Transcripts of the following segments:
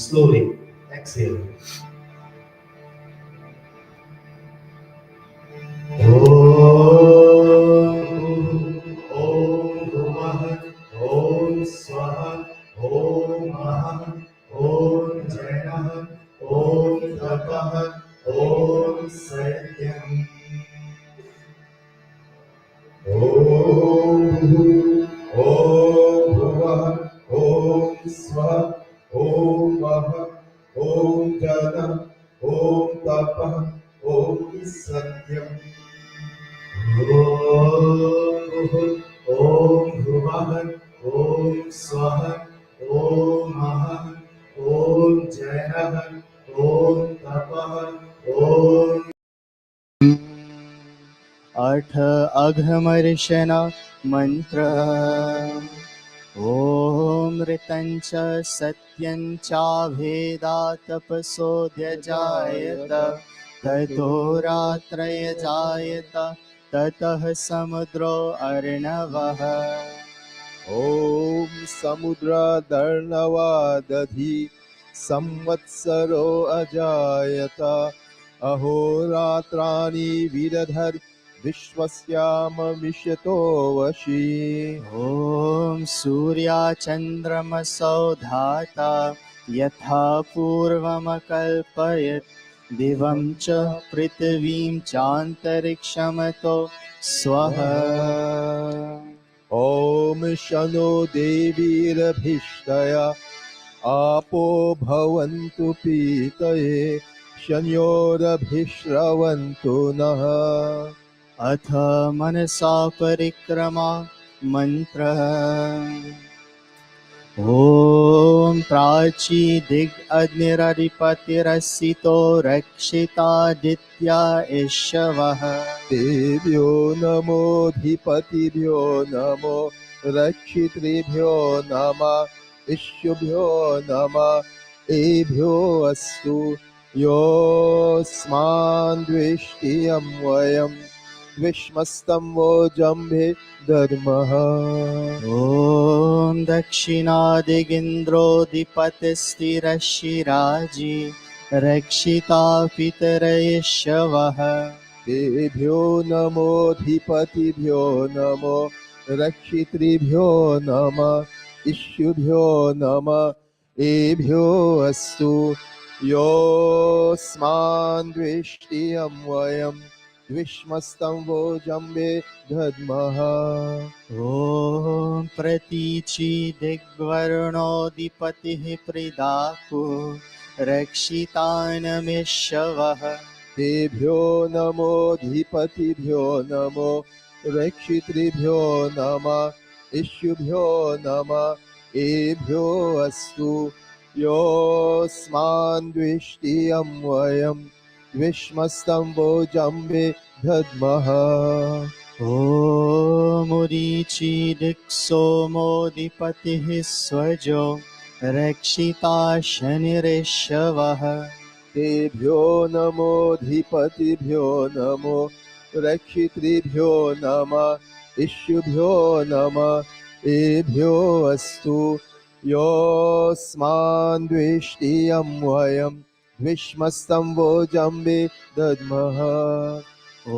Slowly exhale. Om Swaha, Om Maha, Om Jainah, Om Tapah, Om Satyam. Om Bhuvah, Om Swaha, Om Maha, Om Jainah, Om Tapah, Om Satyam. Om Bhuvah, Om Swaha, Om Maha, Om Jainah, Om Tapah, Om. अठ अघमर्षण मंत्र। ॐ ऋतञ्च सत्यञ्च भेदा तपसोऽध्यजायत ततो रात्रय जायत ततः समुद्रो अर्णवः। ॐ समुद्रादर्णवादधि संवत्सरो अजायत अहोरात्राणि विदधर् विश्वस्याममिषतो वशी। ॐ सूर्याचन्द्रमसौ धाता यथा पूर्वमकल्पयत् दिवं च पृथिवीं चान्तरिक्षमतो स्वः। ॐ शनो देवीरभिष्टया आपो भवन्तु पीतये शन्योरभिश्रवन्तु नः। अथ मनसा परिक्रमा मन्त्रः। ॐ प्राची दिग्अग्निरधिपतिरसितो रक्षितादित्या एषवः। तेभ्यो नमोऽधिपतिभ्यो नमो रक्षितृभ्यो नमः इष्युभ्यो नमः एभ्यो अस्तु योऽस्मान् द्वेष्टियं वयं विश्मस्तं वो जम्भे दद्मः। ॐ दक्षिणादिगिन्द्रोऽधिपतिस्थिरशिराजी रक्षिता पितरयेष्वः। तेभ्यो नमोऽधिपतिभ्यो नमो रक्षितृभ्यो नमः इष्युभ्यो नमः एभ्यो अस्तु योऽस्मान् द्वेष्टियं वयं विश्मस्तं वो जम्बे दद्मः। ॐ प्रतीचि दिग्वर्णोऽधिपतिः प्रिदाकु रक्षितानमेष्वः। तेभ्यो नमोऽधिपतिभ्यो नमो रक्षितृभ्यो नमः इष्युभ्यो नमः एभ्यो अस्तु योऽस्मान् द्वेष्टियं वयं विश्मस्तं वो जम्बे दद्मः। ॐ उदीचि दिक्सोमोऽधिपतिः स्वजो रक्षिता शनिरेष्वः। तेभ्यो नमोऽधिपतिभ्यो नमो रक्षितृभ्यो नमः इष्युभ्यो नमः एभ्यो अस्तु योऽस्मान् द्वेष्टियं वयं विश्मस्तं वो जम्बे दद्मः। ॐ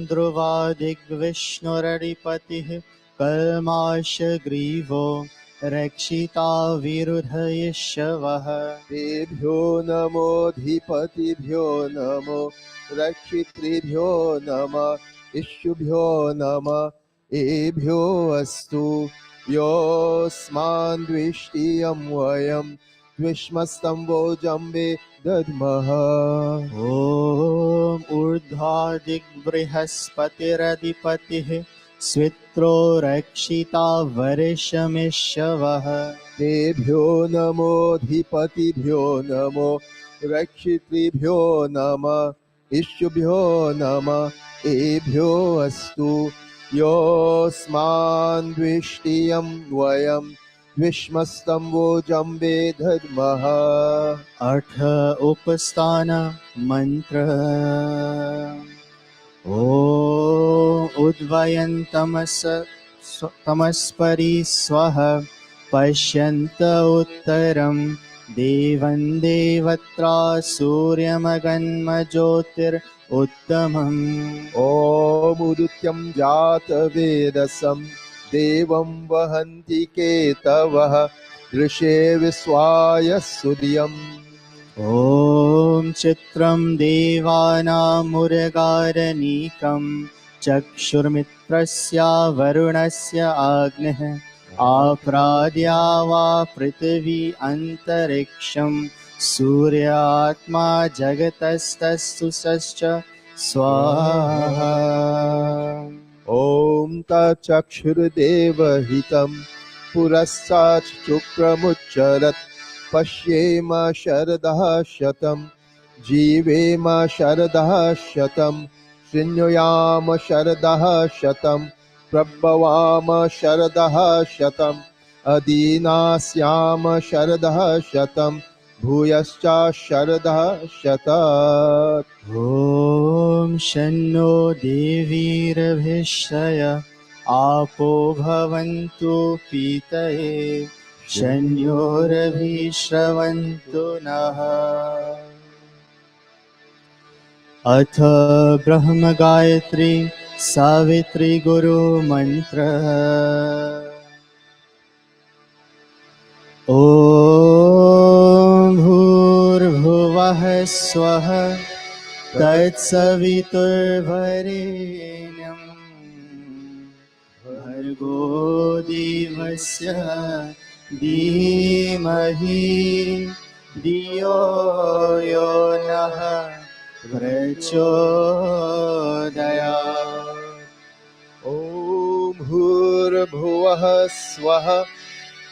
ध्रुवादिग्विष्णुरधिपतिः कल्माशग्रीवो रक्षिता विरुधयेष्वः। तेभ्यो नमोऽधिपतिभ्यो नमो रक्षितृभ्यो नमः इष्युभ्यो नमः एभ्यो अस्तु योऽस्मान् द्वेष्टियं वयं विश्मस्तं वो जम्बे दद्मः। ॐ ऊर्ध्वादिग्बृहस्पतिरधिपतिः स्वित्रो रक्षिता वर्षमेष्वः। तेभ्यो नमोऽधिपतिभ्यो नमो रक्षितृभ्यो नमः इष्युभ्यो नमः एभ्यो अस्तु योऽस्मान् द्वेष्टियं वयं विश्मस्तं वो जम्बे दद्मः। अठ उपस्थान मन्त्रः। ॐ उद्वयन्तमस्परि स्वः पश्यन्त उत्तरं देवं देवत्रा सूर्यमगन्म ज्योतिरुत्तमम् ॐ उदित्यं जातवेदसं देवं वहन्ति केतवः दृशे विश्वाय सूर्यम् ॐ चित्रं देवानामुरगारनीकं चक्षुर्मित्रस्य वरुणस्य अग्निः आप्राद्या वा पृथिवी अन्तरिक्षं सूर्यात्मा जगतस्तस्तु सश्च स्वाहा ॐ तच्चक्षुर्देवहितं पुरस्तात् शुक्रमुच्चरत् पश्येम शरदः शतं जीवेम शरदः शतं शृणुयाम शरदः शतं प्रभवाम शरदः शतम् अदीनास्याम शरदः शतं भूयश्च शरदः शतात् ॐ शन्नो देवीरभिषय आपो भवन्तु पीतये शन्योरभिश्रवन्तु नः अथ ब्रह्मगायत्री सावित्री गुरुमन्त्रः ॐ भूर्भुवः स्वः तत्सवितुर्वरेण्यं भर्गो देवस्य धीमहि धियो यो नः प्रचोदयात् ॐ भूर्भुवः स्वः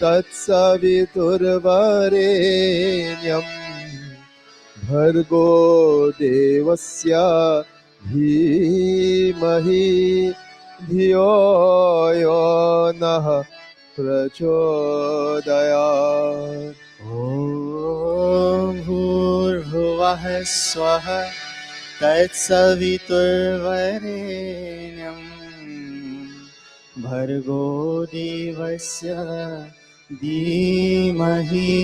तत्सवितुर्वरेण्यं भर्गो देवस्य धीमहि धियो यो नः प्रचोदयात् ॐ भूर्भुवः स्वः तत्सवितुर्वरेण्यं भर्गो देवस्य धीमहि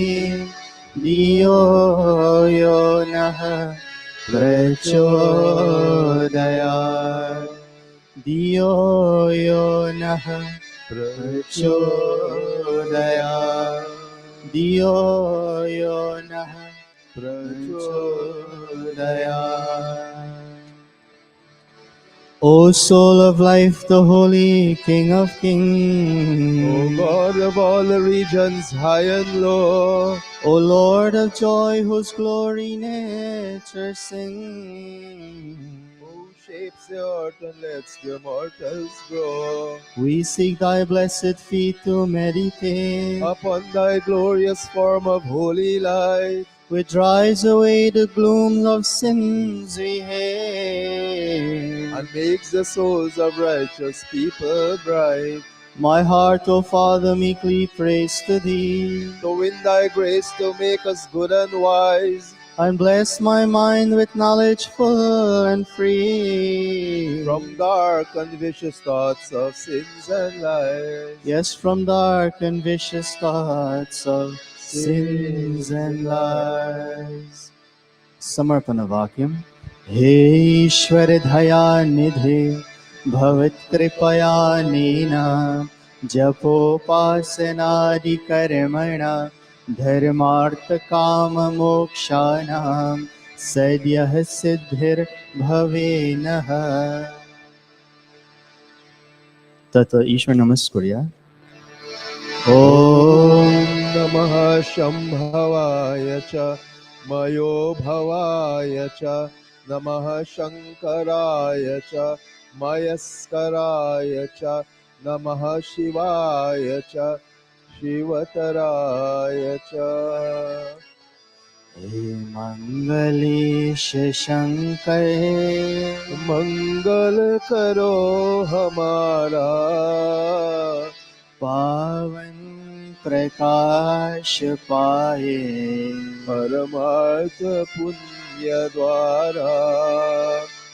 धियो यो नः प्रचोदयात् धियो यो नः प्रचोदयात् धियो यो नः प्रचोदयात्. O soul of life, the holy King of kings, O God of all the regions, high and low, O Lord of joy, whose glory nature sings, who shapes the earth and lets the mortals grow, we seek thy blessed feet to meditate, upon thy glorious form of holy light, which drives away the gloom of sins we hate. and makes the souls of righteous people bright. My heart, O Father, meekly prays to thee, To win thy grace to make us good and wise, and bless my mind with knowledge full and free. from dark and vicious thoughts of sins and lies. Yes, from dark and vicious thoughts of sins and lies. Samarpana Vakyam. हे ईश्वर दया निधे भवत्कृपया नेना जपोपासनादि कर्मणा धर्मार्थकाममोक्षाणां सद्यः सिद्धिर्भवेनः. तत् ईश्वर नमस्कुर्या. ॐ नमः शम्भवाय च मयो भवाय च नमः शङ्कराय च मयस्कराय च नमः शिवाय च शिवतराय च हे मंगलेश शंकर मंगल करो हमारा पावन प्रकाश पाए परमार्थ पुण्य द्वारा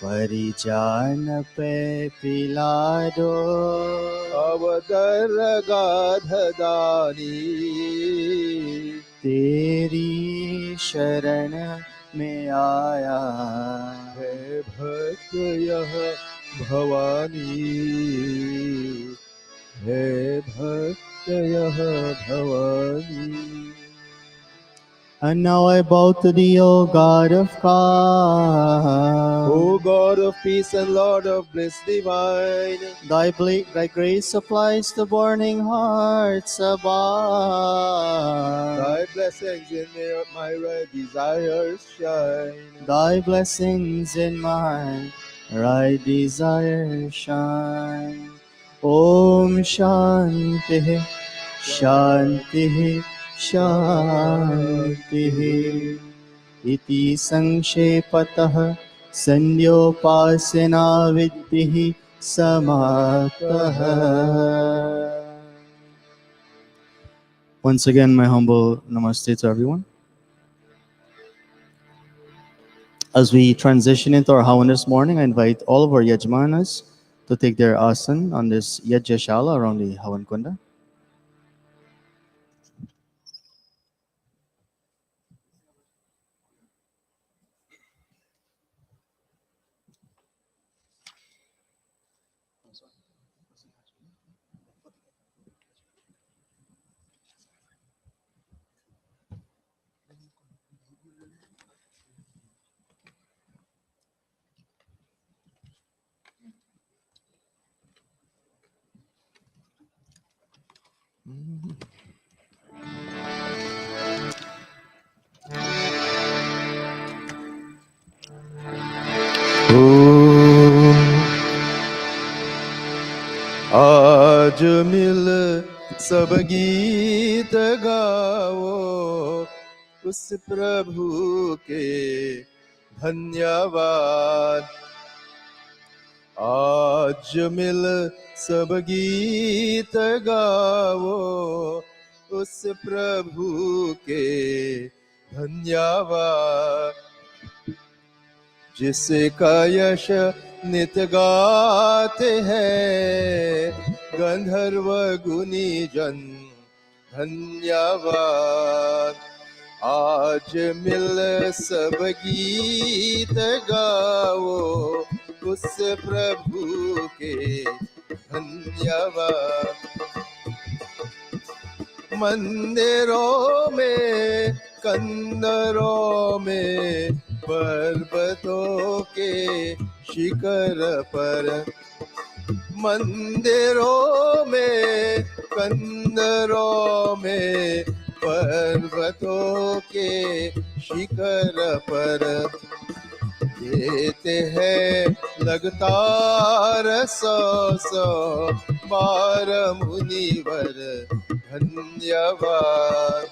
परिजान पे पिला दो अवदर गाधदानी तेरी शरण में आया। हे भक्त यह भवानी, हे भक्त यह Bhavani. And now I bow to thee, O God of O God. God of peace and Lord of bliss divine, Thy grace supplies the burning hearts above. thy blessings in my right desires shine. Thy blessings in my right desire shine. Om Shanti Shanti Shanti. Iti Sanshepatah Sandhyopasena Viddihi Samatah. Once again, my humble namaste to everyone. As we transition into our Havan this morning, I invite all of our Yajmanas to take their asan on this Yajyashala around the Havan Kunda. आज मिल सब गीत गाओ, उस प्रभु के धन्यवाद। आज मिल सब गीत गाओ, उस प्रभु के धन्यवाद। जिसका यश नित गाते हैं गंधर्व गुनी जन, धन्यवाद। आज मिल सब गीत गाओ, उस प्रभु के धन्यवाद। मंदिरों में कंदरों में पर्वतों के शिखर पर, मंदिरों में कंदरों में पर्वतों के शिखर पर देते हैं लगातार 100 बार मुनिवर, धन्यवाद।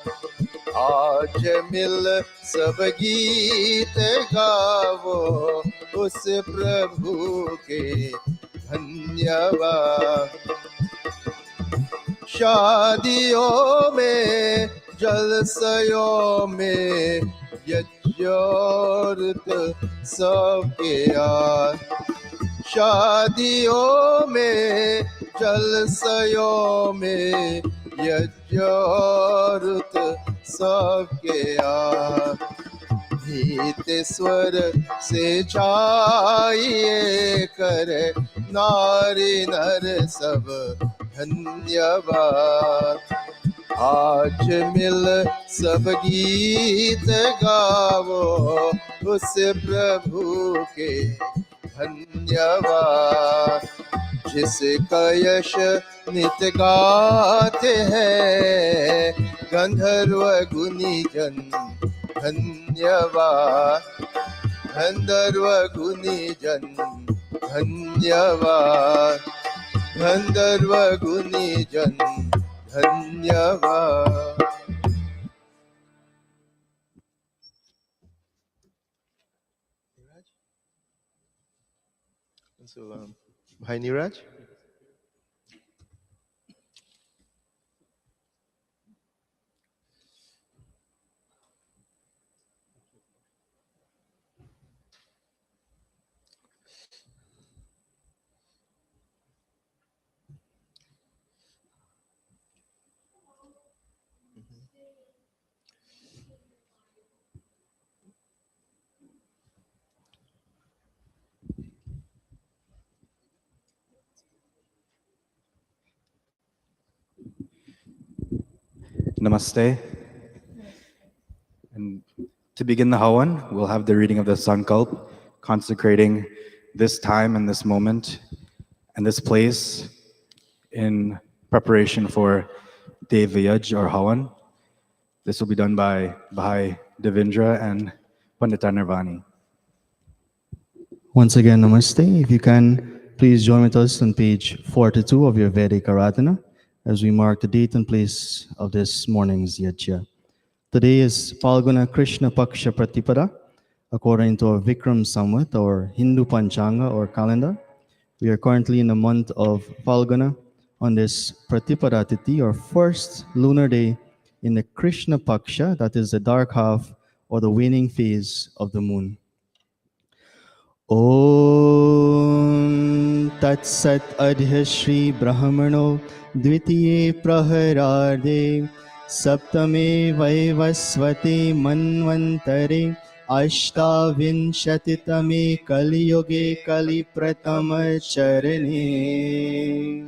आज मिल सब गीत गावो, उस प्रभु के धन्यवाद। शादियों में जलसयों में यज्ञोरत सबके याद। शादियों में जलसयों में यज्ञोरत सबके याद। गीत स्वर से जाइए करे नारी नर सब, धन्यवाद। आज मिल सब गीत गावो, उस प्रभु के धन्यवाद। जिसका यश नित गाते हैं गंधर्व गुनी जन, धन्यवाद। गंधर्व गुनी जन, धन्यवाद। गंधर्व गुनी जन, धन्यवाद। So, Bhai Niraj? Namaste. And to begin the Hawan, we'll have the reading of the Sankalp, consecrating this time and this moment and this place in preparation for Devayaj or Hawan. This will be done by Bhai Devendra and Pandita Nirvani. Once again, namaste. If you can, please join with us on page 42 of your Vedic Aradhana as we mark the date and place of this morning's Yajna. Today is Falguna Krishna Paksha Pratipada, according to our Vikram Samvat or Hindu Panchanga or calendar. We are currently in the month of Falguna on this Pratipada Tithi or first lunar day in the Krishna Paksha, that is the dark half or the waning phase of the moon. Om Tat Sat Adhya Shri Brahmano Dvitiye Praharade Saptame Vaivasvate Manvantare Ashtavinshatitame Kali Yoge Kali Pratama Charane.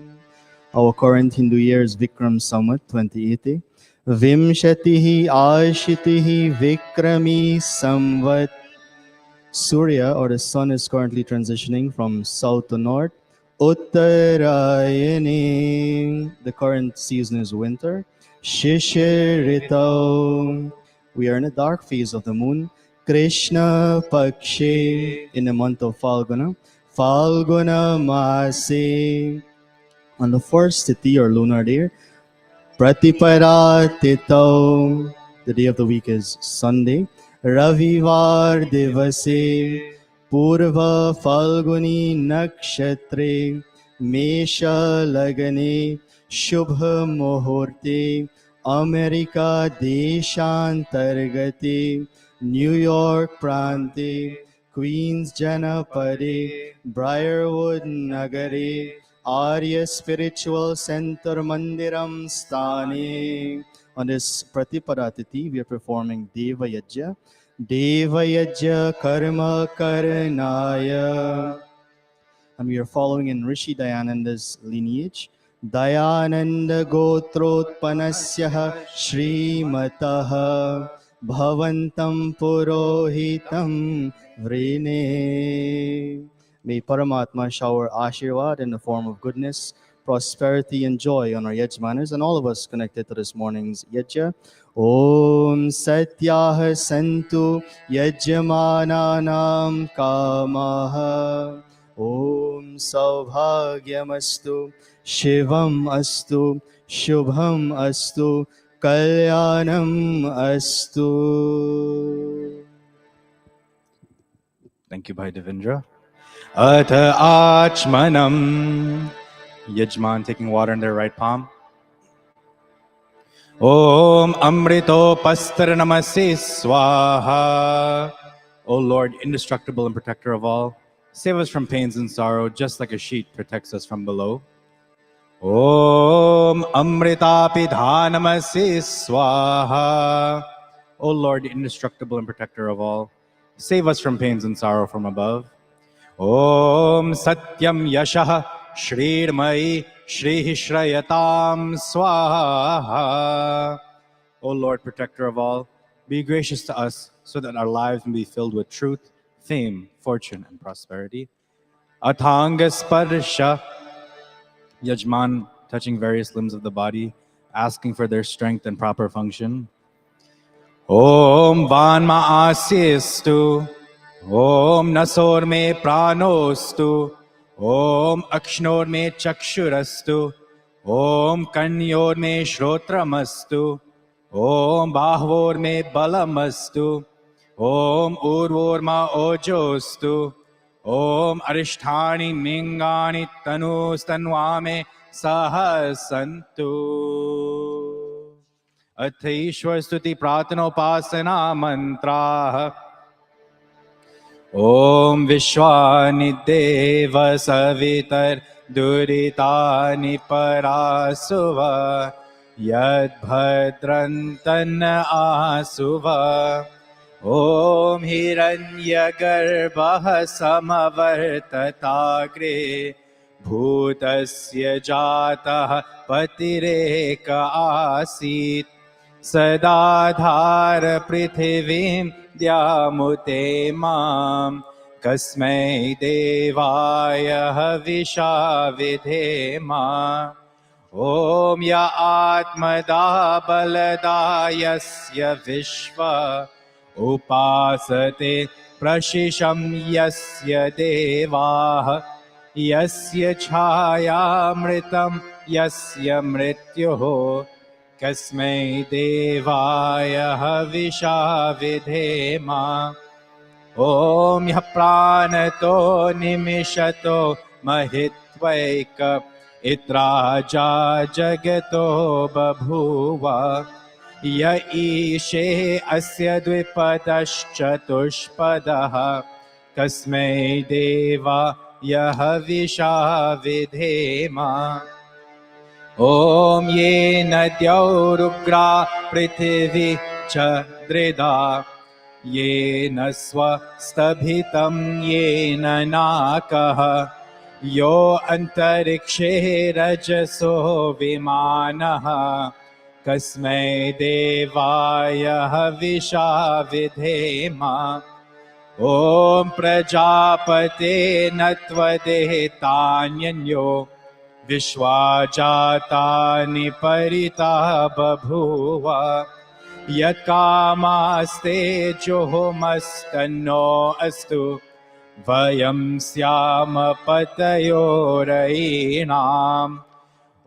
Our current Hindu year is Vikram Samvat 2080. Vimshatihi Ashitihi Vikrami Samvat. Surya or the sun is currently transitioning from south to north. Uttarayani. The current season is winter. Shishirito. We are in the dark phase of the moon. Krishna Pakshe in the month of Falguna. Falguna Mase. On the first tithi or lunar day, Pratipada Tito. The day of the week is Sunday. Ravivar Divase Purva Falguni Nakshatre Mesha Lagane Shubha Muhurte America Deshantargate New York Prante Queens Janapade Briarwood Nagare Arya Spiritual Center Mandiram Sthane. On this Pratipada Tithi, we are performing Deva Yajna. Deva Yajna Karma Karanaya. And we are following in Rishi Dayananda's lineage. Dayananda Gotrotpanasya Srimataha Bhavantam Purohitam Vrine. May Paramatma shower Ashirwad in the form of goodness, prosperity, and joy on our Yajmanas and all of us connected to this morning's Yajna. Om Satyah Santu Yajmananam Kamaha. Om Saubhagyamastu Shivam Astu Shubham Astu Kalyanam Astu. Thank you, Bhai Devendra. Atha Achmanam. Yajman taking water in their right palm. Om Amrito Pastar Namase Swaha. O Lord, indestructible and protector of all, save us from pains and sorrow, just like a sheet protects us from below. Om Amrita Pidhanamase Swaha. O Lord, indestructible and protector of all, save us from pains and sorrow from above. Om Satyam Yashah Shrirmai Shrihi Shrayatam Swaha. O Lord, protector of all, be gracious to us so that our lives may be filled with truth, fame, fortune, and prosperity. Athanga Sparsha. Yajman touching various limbs of the body, asking for their strength and proper function. Om Vanma Asistu. Om Nasor me Pranostu. Om Akshnor me Chakshurastu. Om Kanyor me Shrotramastu. Om Bahvor me Balamastu. Om Urvor ma Ojostu. Om Arishtani Mingani Tanustanvame Sahasantu. Athishwar Stuti Pratanopasana Mantra. Om Vishwani Deva Savitar Duritani Parasuva Yad Bhadrantan Asuva. Om Hiranya Garbha Samavartatagre Bhutasya Jatah Patireka Asit सदाधार पृथिवीं द्यामुते मां कस्मै देवाय हविषा विधेम ॐ य आत्मदा बलदा यस्य विश्व उपासते प्रशिशं यस्य देवाः यस्य छायामृतं यस्य मृत्युः कस्मै देवाय हविषा विधेम ॐ ह्यः प्राणतो निमिषतो महित्वैक इत्राजा जगतो बभूव य ईशे अस्य द्विपदश्चतुष्पदः कस्मै देवाय हविषा विधेम ॐ येन द्यौरुग्रा पृथिवी च दृदा येन स्वस्तभितं येन नाकः यो अन्तरिक्षे रजसो विमानः कस्मै देवाय हविषा विधेम ॐ प्रजापते न त्वदेतान्यन्यो विश्वा जातानि परिता बभूव यत्कामास्ते जुहुमस्तन्नो अस्तु वयं स्याम पतयो रयीणाम्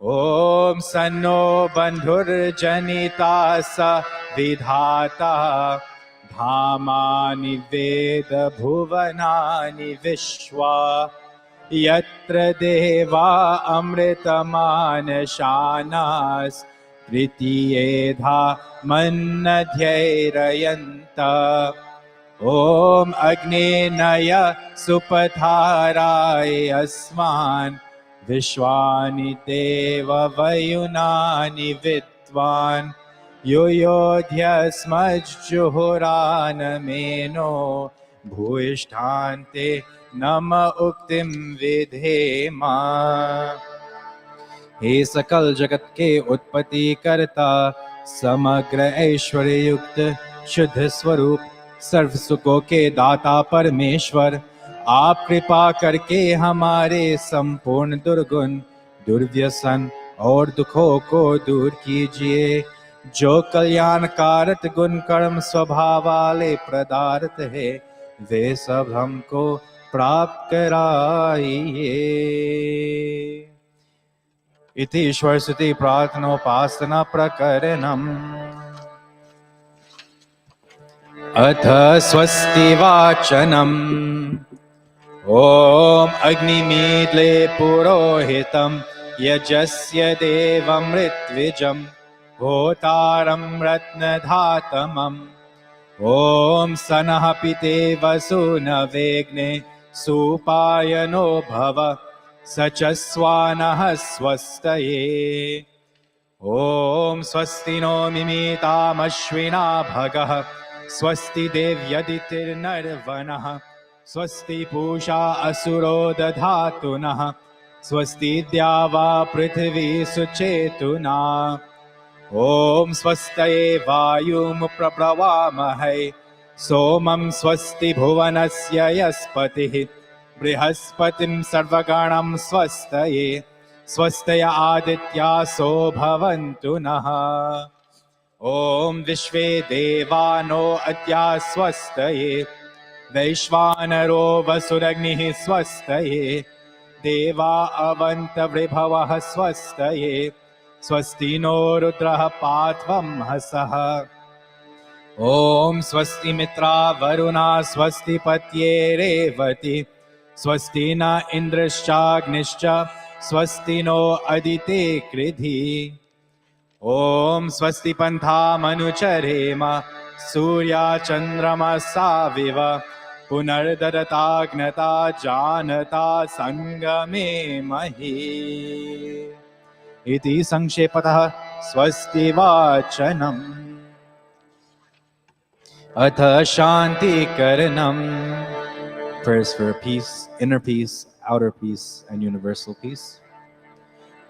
ॐ सन्नो बन्धुर्जनिता स विधाता धामानि वेद भुवनानि विश्वा यत्र देवा अमृतमानशानास् तृतीयेधा मन्नध्यैरयन्त ॐ अग्नेनय सुपथाराय अस्मान् विश्वानि देव वयुनानि विद्वान् युयोध्यस्मज्जुहुरानमेनो भूयिष्ठान्ते नम उक्तिं विधेम हे सकल जगत के उत्पत्ति करता समग्र ऐश्वर्य युक्त शुद्ध स्वरूप सर्व सुखों के दाता परमेश्वर आप कृपा करके हमारे संपूर्ण दुर्गुण दुर्व्यसन और दुखों को दूर कीजिए जो कल्याणकारक गुण कर्म स्वभाव वाले पदार्थ है वे सब हमको प्राप्त कराइए इति ईश्वर स्तुति प्रार्थनोपासना प्रकरणम् अथ स्वस्ति वाचनम् ॐ अग्निमीद्ले पुरोहितं यजस्य देवं ऋत्विजं होतारं रत्नधातमम् ॐ सनः पिते वसूनवेग्ने सुपायनो भव स च स्वानः स्वस्तये ॐ स्वस्ति नो मिमीतामश्विना भगः स्वस्ति देव्यदितिर्नर्वणः स्वस्ति पूषा असुरो दधातु नः स्वस्ति द्यावा पृथिवी सुचेतुना ॐ स्वस्तये वायुमुप्रब्रवामहे सोमं स्वस्ति भुवनस्य यस्पतिः बृहस्पतिं सर्वगणं स्वस्तये स्वस्तय आदित्यासो भवन्तु नः ॐ विश्वे देवानो अद्या स्वस्तये वैश्वानरो वसुरग्निः स्वस्तये देवा अवन्तवृभवः स्वस्तये स्वस्ति नो रुद्रः पाध्वं हसः ॐ स्वस्ति मित्रा वरुणा स्वस्ति पत्ये रेवती स्वस्ति न इन्द्रश्चाग्निश्च स्वस्ति नो अदिते कृधि ॐ स्वस्ति पन्थामनुचरेम सूर्याचन्द्रमसाविव पुनर्दरताग्नता जानता संगमे महि इति संक्षेपतः स्वस्ति वाचनम् अथ शान्तिकरणम् prayers for peace, inner peace, outer peace, and universal peace.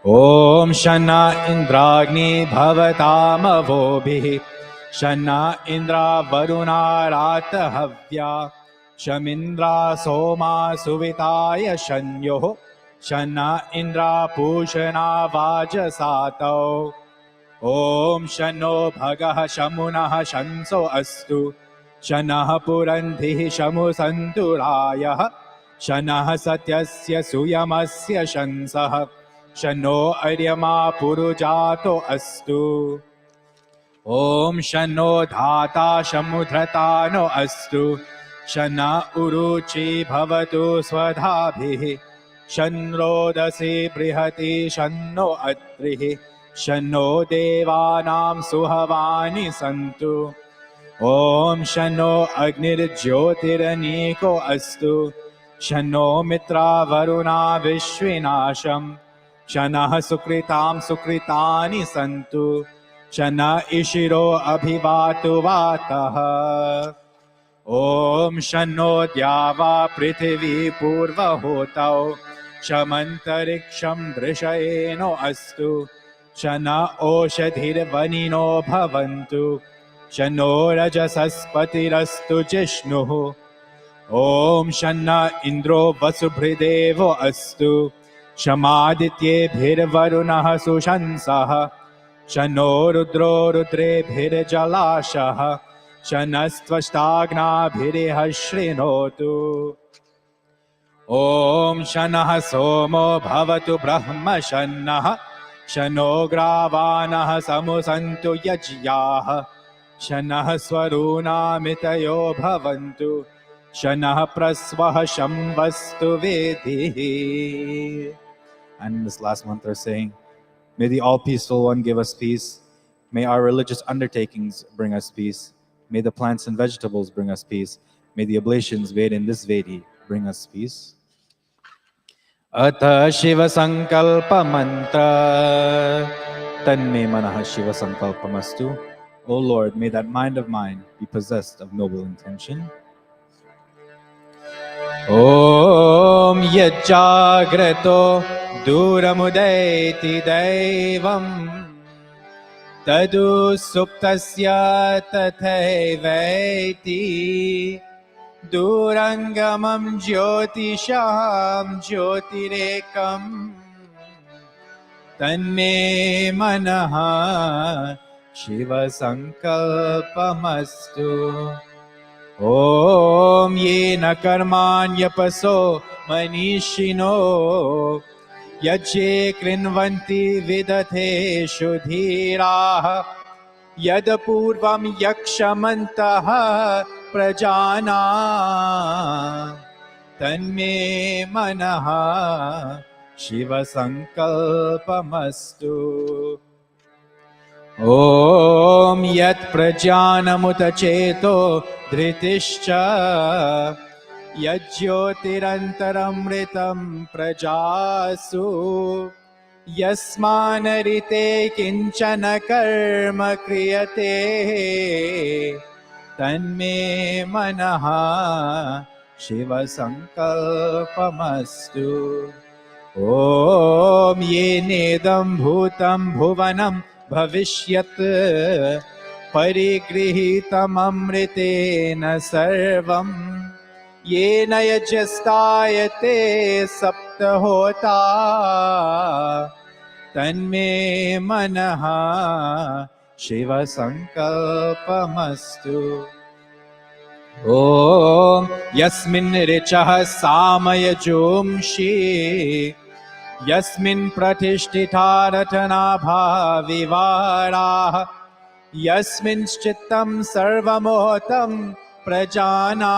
ॐ शन्ना इन्द्राग्नि भवतामवोभिः शन्ना इन्द्रा वरुणा रातहव्या शमिन्द्रा सोमा सुविताय शन्योः शन्ना इन्द्रा पूषणा वाजसातौ ॐ शन्नो भगः शमुनः शंसो अस्तु शनः पुरन्धिः शमु सन्तु रायः शनः सत्यस्य सुयमस्य शंसः शन्नो अर्यमा पुरुजातो अस्तु ॐ शन्नो धाता शमुधृतानो अस्तु शन्ना उरुचि भवतु स्वधाभिः शन्रोदसी बृहति शन्नो अत्रिः शन्नो देवानां सुहवानि सन्तु ॐ शन्नो अग्निर्ज्योतिरनीको अस्तु शन्नो मित्रा वरुणा विश्विनाशं शनः सुकृतां सुकृतानि सन्तु शन इशिरो अभिवातु वातः ॐ शन्नो द्यावा पृथिवी पूर्वहोतौ शमन्तरिक्षं दृशयेनो अस्तु शन ओषधिर्वनिनो भवन्तु शन्नो रजसस्पतिरस्तु जिष्णुः ॐ शन्न इन्द्रो वसुभृदेवो अस्तु शमादित्येभिर्वरुणः सुशंसः शन्नो रुद्रो रुद्रेभिर्जलाशः शनस्त्वष्टाग्नाभिरिह शृणोतु ॐ शनः सोमो भवतु ब्रह्म शन्नः शनो ग्रावाणः समुसन्तु यज्ञाः शनः स्वरूणामितयो भवन्तु शनः प्रस्वः शंवस्तु वेदिः. And this last mantra saying, may the all-peaceful one give us peace. May our religious undertakings bring us peace. May the plants and vegetables bring us peace. May the oblations made in this Vedi bring us peace. Atha Shiva Sankalpa Mantra Tanme Manaha Shiva Sankalpamastu. O Lord, may that mind of mine be possessed of noble intention. Om Yajjagrato Duramudeti Devam Tadu Suptasya Tathaivaiti Durangamam Jyotisham Jyotirekam Tanme Manaha Shiva Sankalpamastu. Om Yena Karmanyapaso Manishino Yaje Krinvanti Vidate Shudhiraha Yadapurvam Yakshamantaha Prajana Tanme Manaha Shiva Sankalpamastu. Om Yat Prajanamutacheto Dhritischa Yajyotirantaramritam Prajasu Yasmanarite Kinchana Karma Kriyate Tanme Manaha Shiva Sankalpamastu. Om Yenedam Bhutam Bhuvanam Bhavishyat Parigrihitam Amritena Sarvam Yena Yajastayate Saptahota Tanme Manaha Shiva Sankalpamastu. Om Yasmin Richaha Samaya Jumshi Yasmin Pratishtita Ratanabha Vivara Yasmin Chittam Sarvamotam Prajana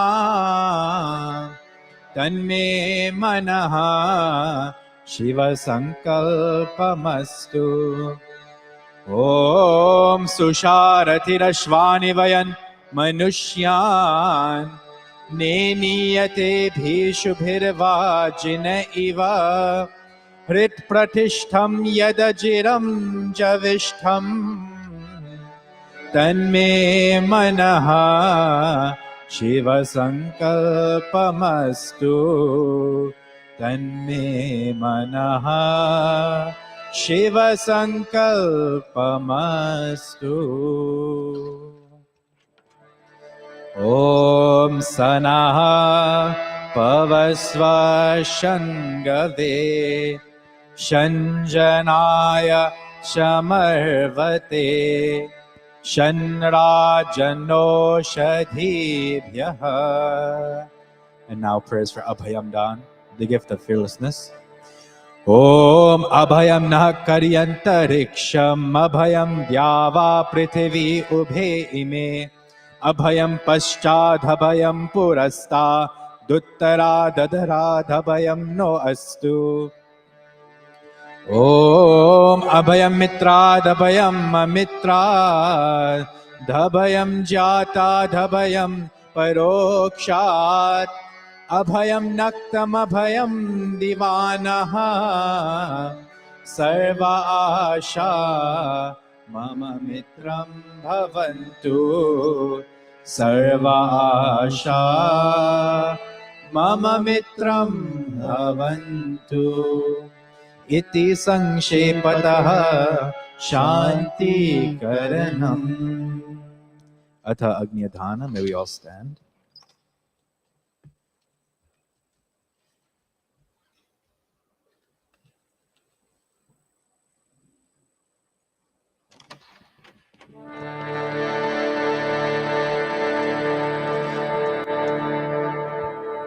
Tanme Manaha Shiva Sankalpamastu. Om Susharatiraśvani Vayan Manushyan Neniyate Bhishubhirvajina Iva Hrit Pratishtham Yadajiram Javishtham Tanme Manaha Shiva Sankalpamastu. Tanme Manaha शिवसङ्कल्पमस्तु। Om सनः पवस्व शङ्गवे शञ्जनाय शमर्वते शन्राजनोषधीभ्यः. And now prayers for Abhayam Dan, the gift of fearlessness. Om Abhayam Nah Karyantariksham Abhayam Dyava Prithvi Ubhe Ime Abhayam Paschad Abhayam Purasta Duttara Dadara Abhayam No Astu. Om Abhayam Mitra Abhayam Mitra Abhayam Jata Abhayam Parokshat Abhayam Naktam Abhayam Divanaha Sarva Asha Mama Mitram Bhavantu Sarva Asha Mama Mitram Bhavantu. Iti Sanshepatah Shanti Karanam. Atha Agnyadhana. May we all stand.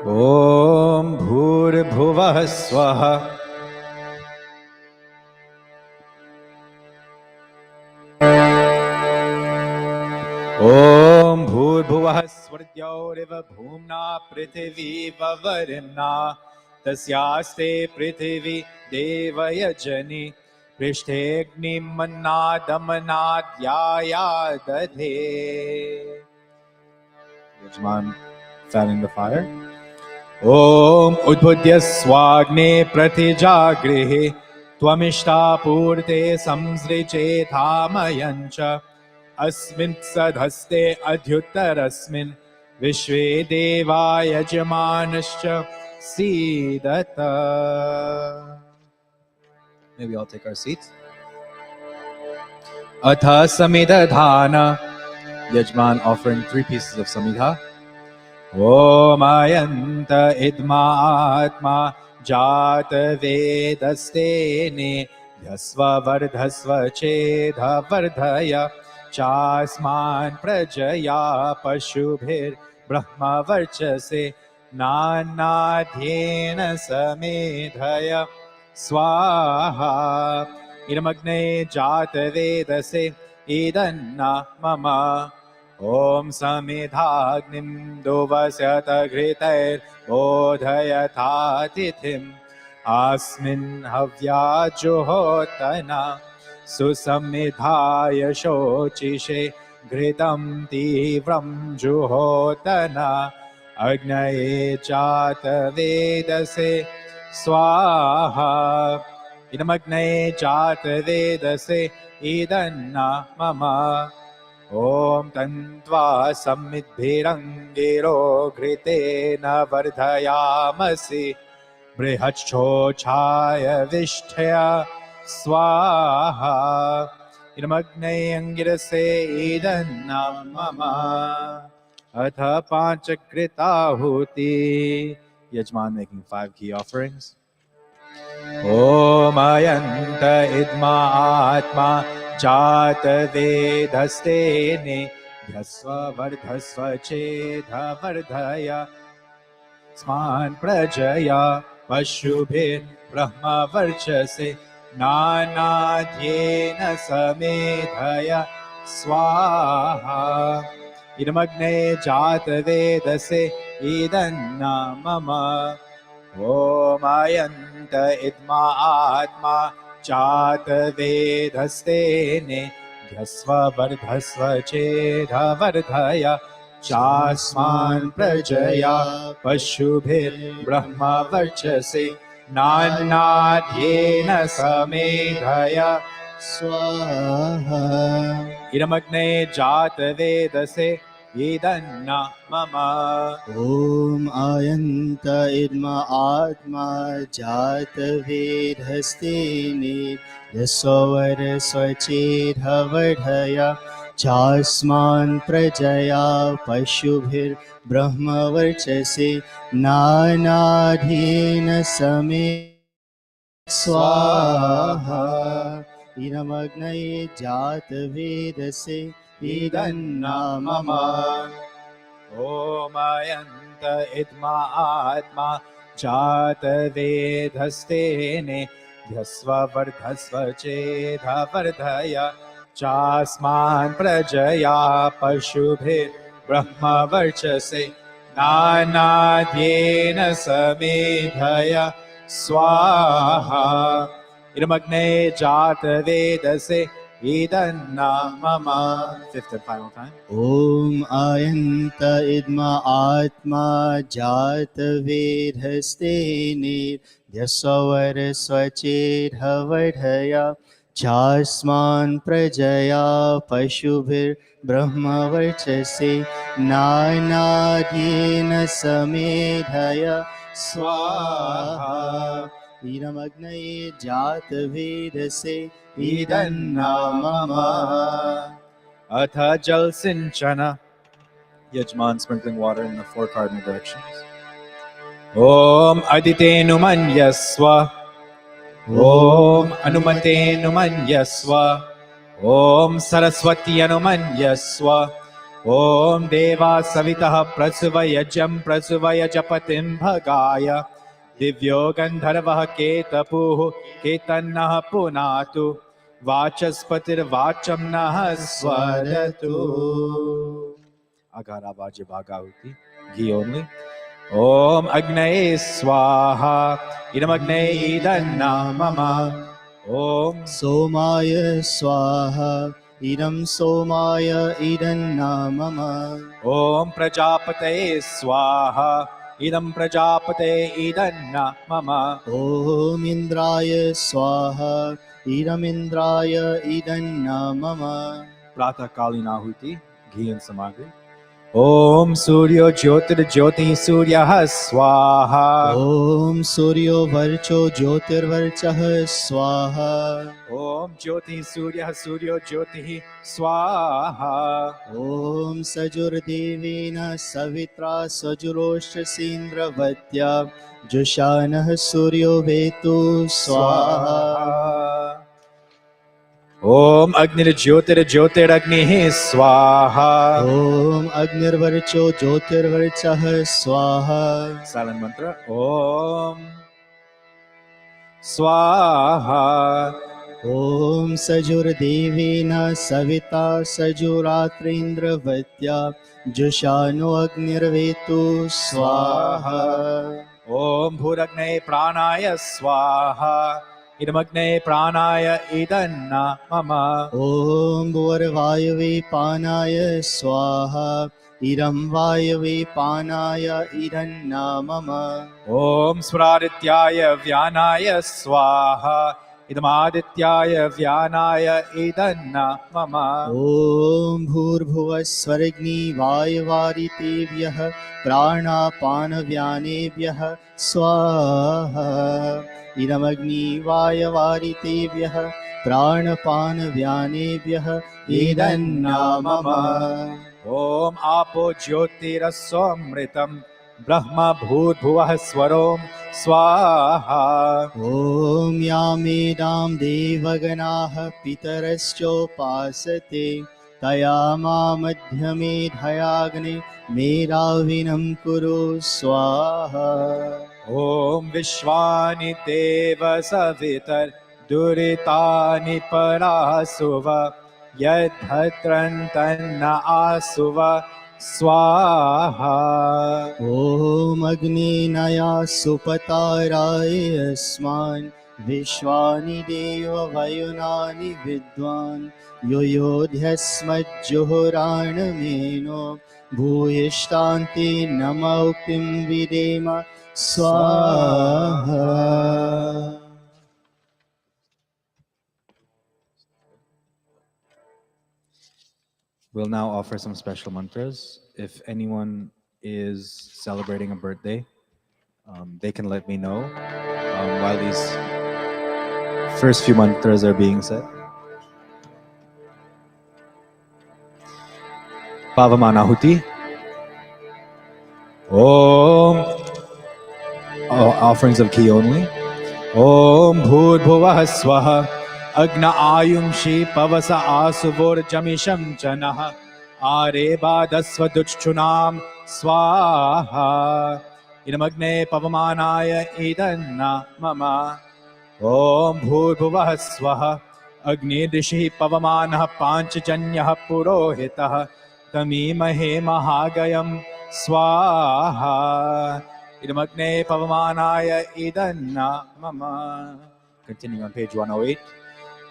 Om Bhurabhuvah Swaha. Om Bhurabhuvah Swardyoriva Bhumna Prithvi Vavarimna Tasyaste Prithvi Devaya Jani Prishtagni Manna Damana Dhyaya Dadhe. Yajman fanning the fire. Om Udbudya Swagne Pratijagrihi Twamishta Purte Samsriche Thamayancha Asmin Sadhaste Adhyuttarasmin Vishve Deva Yajamanascha Sidata. May we all take our seats. Atha Samidadhana. Yajman offering 3 pieces of Samidha. Om Ayanta Idma Atma Jata Vedastene Yasva Vardhasva Chedha Vardhaya Chasman Prajaya Pashubhir Brahma Varchase Nanadhyena Samedhaya Swaha Iramagne Jata Vedase Idanna Mama Om Samidhagnim Dovasyata Gritair Bodhayatha Tithim Asmin Havya Juhotana Susamidhaya Shochishe Gritam Tivram Juhotana Agnaye Jata Vedase Swaha Idamagnaye Jata Vedase Idanna Mama Om Tantva Samidbhirangiro Gritena Vardhayamasi Brihachochaya Vishtaya Swaha Iramagnayangirase Idanna Mama Atha Panchakrita Huti. Yajman making 5 key offerings. Om Ayanta Idma Atma Jata Vedastene Yasva Vardhasva Chedha Vardhaya Sman Prajaya Pashubhir Brahma Varchase Nanadhyena Samedhaya Swaha Idamagne Jata Vedase Idanna Mama Om Ayanta Idma Atma Jata Vedastene Yasva Vardhasva Chedha Vardhaya Chasman Prajaya Pashubhir Brahma Varchase Nanadhyena Samedhaya Swaha Iramagne Jata Vedase idanna mama. ॐ आयन्त इद्म आत्मा जातवेदस्तेने यस्वर स्वचेदवढया चास्मान् प्रजया पशुभिर्ब्रह्मवर्चसे नानाधीन समे स्वाहा इदमग्नये जातवेदसे इदन्नामम ॐ अयन्त इद्मा आत्मा जातवेदस्तेने ध्यस्ववर्धस्व चेदवर्धय चास्मान् प्रजया पशुभिर्ब्रह्मवर्चसे नानाद्येन समेधय स्वाहा इदमग्ने जातवेदसे इदन्ना मम. Fifth and final time. ॐ आयन्त इद्म आत्मा जातवेदस्तेने ध्यस्वर स्वचेदवढया चास्मान् प्रजया पशुभिर्ब्रह्मवर्चसे नानादीन समेधय स्वाहा इदमग्नये जातवेदसे इदन्नामम अथ जल सिंचन. Yajman sprinkling water in the four cardinal directions. Om aditenumanjasva. Om anumatenumanjasva. Om saraswati anumanjasva. Om deva savitah prasuvayajam prasuvaya japatim bhagaya. Divyo gandharvah ketapuh ketannah punatu. Vachaspatir vacham nah swadatu. Agara Vaja Bhagahuti, ghee only. Om Agnaye Swaha, Idam Agnaye Idanna Mama. Om सोमाय स्वाहा इदं सोमाय इदन्नामम Om Prajapataye Swaha, Idam Prajapataye Idanna Mama. ॐ इन्द्राय स्वाहा इदमिन्द्राय इदन्नामम Prata Kalina Huti, ghee and samagri. Om Suryo Jyotir Jyoti Suryaha Swaha. ॐ सूर्यो वर्चो ज्योतिर्वर्चः स्वाहा Om Jyoti Surya Suryo Jyoti Swaha. ॐ सजुर्देवेन सवित्रा सजुरोष्टसीन्द्रवत्या जुषानः सूर्यो वेतु स्वाहा Om Agnir Jyotir Jyotir Agni Swaha. ॐ अग्निर्वर्चो ज्योतिर्वर्चः स्वाहा Silent mantra. Om Swaha. ॐ सजुर्देवेन सविता सजुरात्रेन्द्रवत्या जुषानो अग्निर्वेतु स्वाहा Om Bhuragne Pranaya Swaha. Idamagne Pranaya Idanna Mama. ॐ भूर्वायवे पानाय स्वाहा इदं Vayve पानाय इदन्नामम Om Swaradityaya Vyanaya Swaha. Idamadityaya Vyanaya Idanna Mama. ॐ भूर्भुवः स्वर्ग्नि वायुवारितेभ्यः प्राणापानव्यानेभ्यः स्वाहा इदमग्नि वायवारितेभ्यः प्राणपानव्यानेभ्यः इदन्नामम Om Apo Jyotirasomritam Brahma Bhutbhuvah Swarom Swaha. ॐ यामेदां देवगणाः पितरश्चोपासते तया मामध्यमेधयाग्ने मेधाविनं कुरु स्वाहा Om Vishwani Deva Savitar Duritani Parasuva Yadhatran Tanna Asuva Swaha. ॐ अग्नेनया सुपताराय अस्मान् विश्वानि देववयुनानि विद्वान् यो योध्यस्मज्जुहुराणमेनो भूयिष्ठान्ति नमौक्तिं विदेम स्वाहा We'll now offer some special mantras. if anyone is celebrating a birthday, they can let me know while these first few mantras are being said. Pavamanahuti. Om. Offerings of ghee only. Om Bhur Swaha Agna Ayumshi Pavasa Asuvur Jamisham Janah Areba Dasvaduchunam Swaha Idamagne Pavamanaya Idanna Mama Om Bhur Swaha Agni Dishi Pavamanah Panchajanyah Purohitah Tamimahe Mahagayam Swaha Idamagne Pavamanaya Idanna Mama. Continuing on page 108.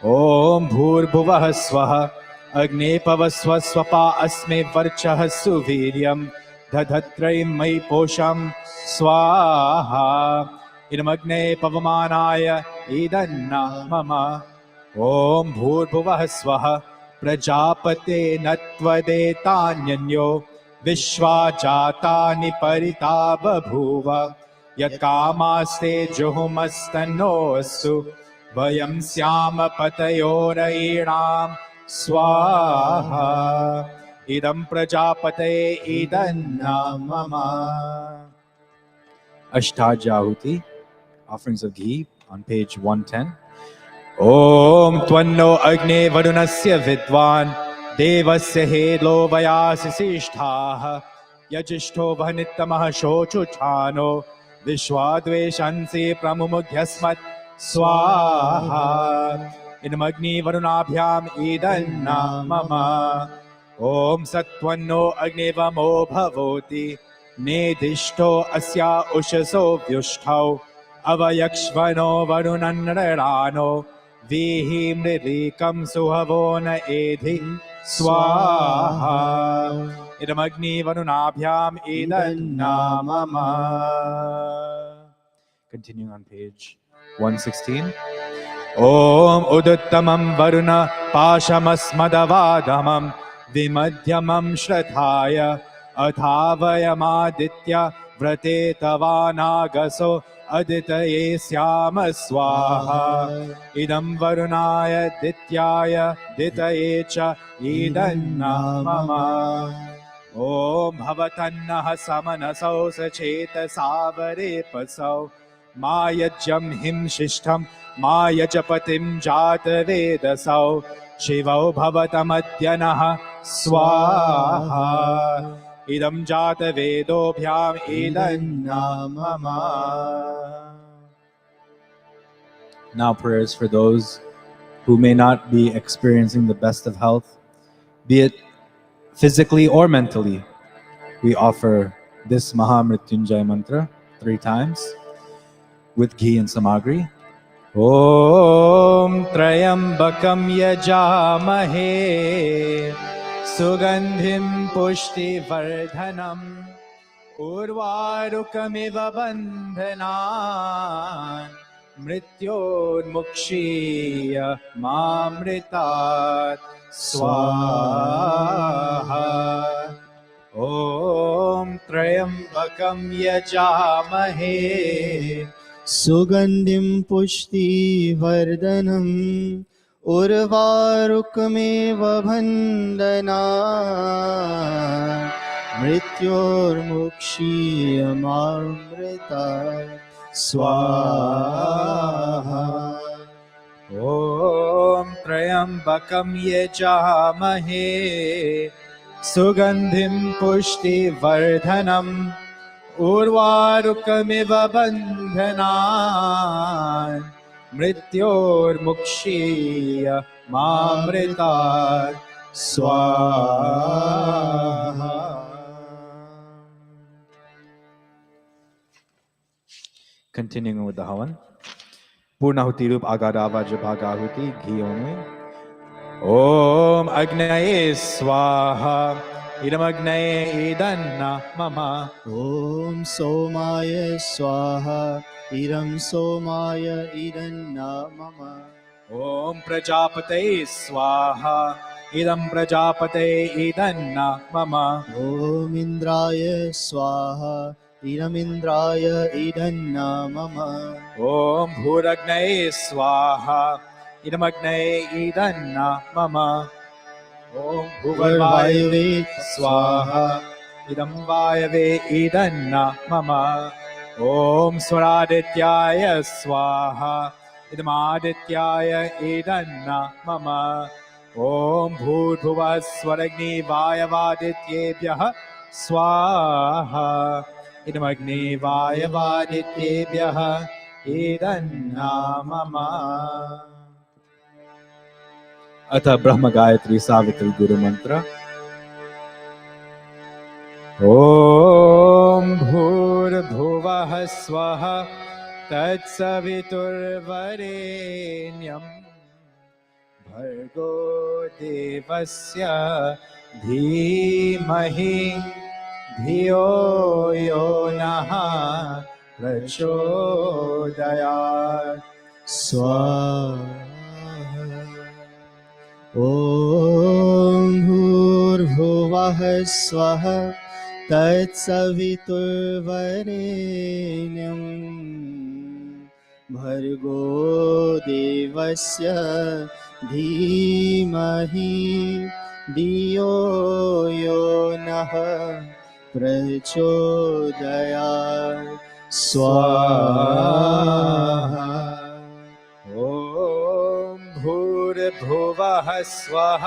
Om Bhur Swaha Agne Pavaswa Swapa Asme Varchah Suviryam Dadhatraim Mai Posham Swaha Idamagne Pavamanaya Idanna Mama. Om Bhur Swaha Prajapate Natvade Tanyanyo Vishwa Jatani Parita Babhuva Yakamaste Juhumastano Asu Vayam Syama Patayorainam Swaha Idam Prajapate Idanna Mama. Ashtajahuti, offerings of ghee on page 110. Om Tvanno Agne Varunasya Vidwan Devasya Hedlo Vayasi Sishtha Yajishto Vanittamah Shochuchano Vishwadveshansi Pramumudhyasmat Swaha Idamagni Varunabhyam Idanna Mama. Om Satvanno Agnevamo Bhavoti Nedishto Asya Ushaso Vyushtau Avayakshvano Varunanrano Vihi Mridikam Suhavona Edhi Swaha Idamagni Varunabhyam Idanna Mama. Continuing on page 116. Om Uduttamam Varuna Pashamasmadavadamam Vimadhyamam Shraddhaya Athavayam Vrate Tavanagaso Aditaye Syama Swaha Idam Varunaya Dityaya Ditaye Cha Idanna Mama. Om Bhavatannaha Samanasau Sacheta Savare Pasau Mayajam Him Shishtam Mayajapatim Jata Vedasau Shivau Bhavatamadhyanaha Swaha Idam Jata Vedobhyam Idanna Mama. Now prayers for those who may not be experiencing the best of health, be it physically or mentally. We offer this Mahamrityunjay mantra 3 times with ghee and samagri. Om Trayambakam Yajamahe Sugandhim Pushti Vardhanam Urvarukamiva Bandhanan Mrityormukshiya Mamritat Swaha. Om Trayambakam Yajamahe Sugandhim pushti vardhanam urvarukmeva bandhana mrityormukshiyamamrita swaha. Om Trayambakam Yajamahe Sugandhim Pushti Vardhanam Urvarukamiva Bandhanan Mrityormukshiya Mamritat Swaha. Continuing with the Havan. Purnahuti Rup Agadava Jabhagahuti, ghee only. Om Agnaye Swaha Idam Agnaye Idanna Mama. Om Somaya Swaha Idam Somaya Idanna Mama. Om Prajapate Swaha इदं प्रजापते इदन्न मम ॐ इन्द्राय स्वाहा इदमिन्द्राय इदन्न मम ॐ भूरग्नये स्वाहा इदमग्नये इदन्न मम ॐ भूर्वायवे स्वाहा इदं वायवे इदन्न मम ॐ स्वरादित्याय स्वाहा इदमादित्याय इदन्न मम ॐ भूर्भुवः स्वरग्निवायवादित्येभ्यः स्वाहा इदमग्निवायवादित्येभ्यः इदन्न मम अथ ब्रह्म गायत्री सावित्री गुरु मंत्र। ओम भूर्भुवः स्वः तत्सवितुर्वरेण्यं भर्गो देवस्य धीमहि धियो यो नः प्रचोदयात् स्वाहा ॐ भूर्भुवः स्वः तत्सवितुर्वरेण्यं भर्गो देवस्य धीमहि धियो यो नः प्रचोदयात् स्वाहा ॐ भूर्भुवः स्वः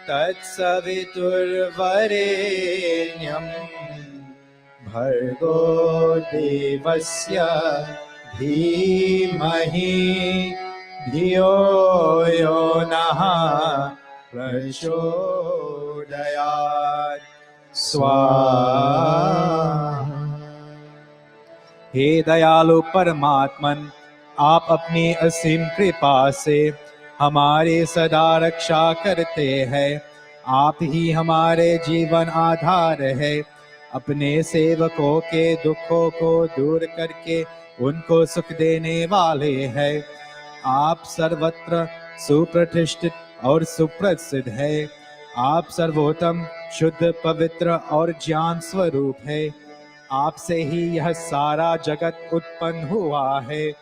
तत्सवितुर्वरेण्यं भर्गो देवस्य धीमहि धियो यो नः प्रचोदयात् स्वाहा। हे दयालु परमात्मन, आप अपनी असीम कृपा से हमारी सदा रक्षा करते हैं। आप ही हमारे जीवन आधार है। अपने सेवकों के दुखों को दूर करके उनको सुख देने वाले हैं। आप सर्वत्र सुप्रतिष्ठित और सुप्रसिद्ध है। आप सर्वोत्तम, शुद्ध, पवित्र और ज्ञान स्वरूप है। आपसे ही यह सारा जगत उत्पन्न हुआ है।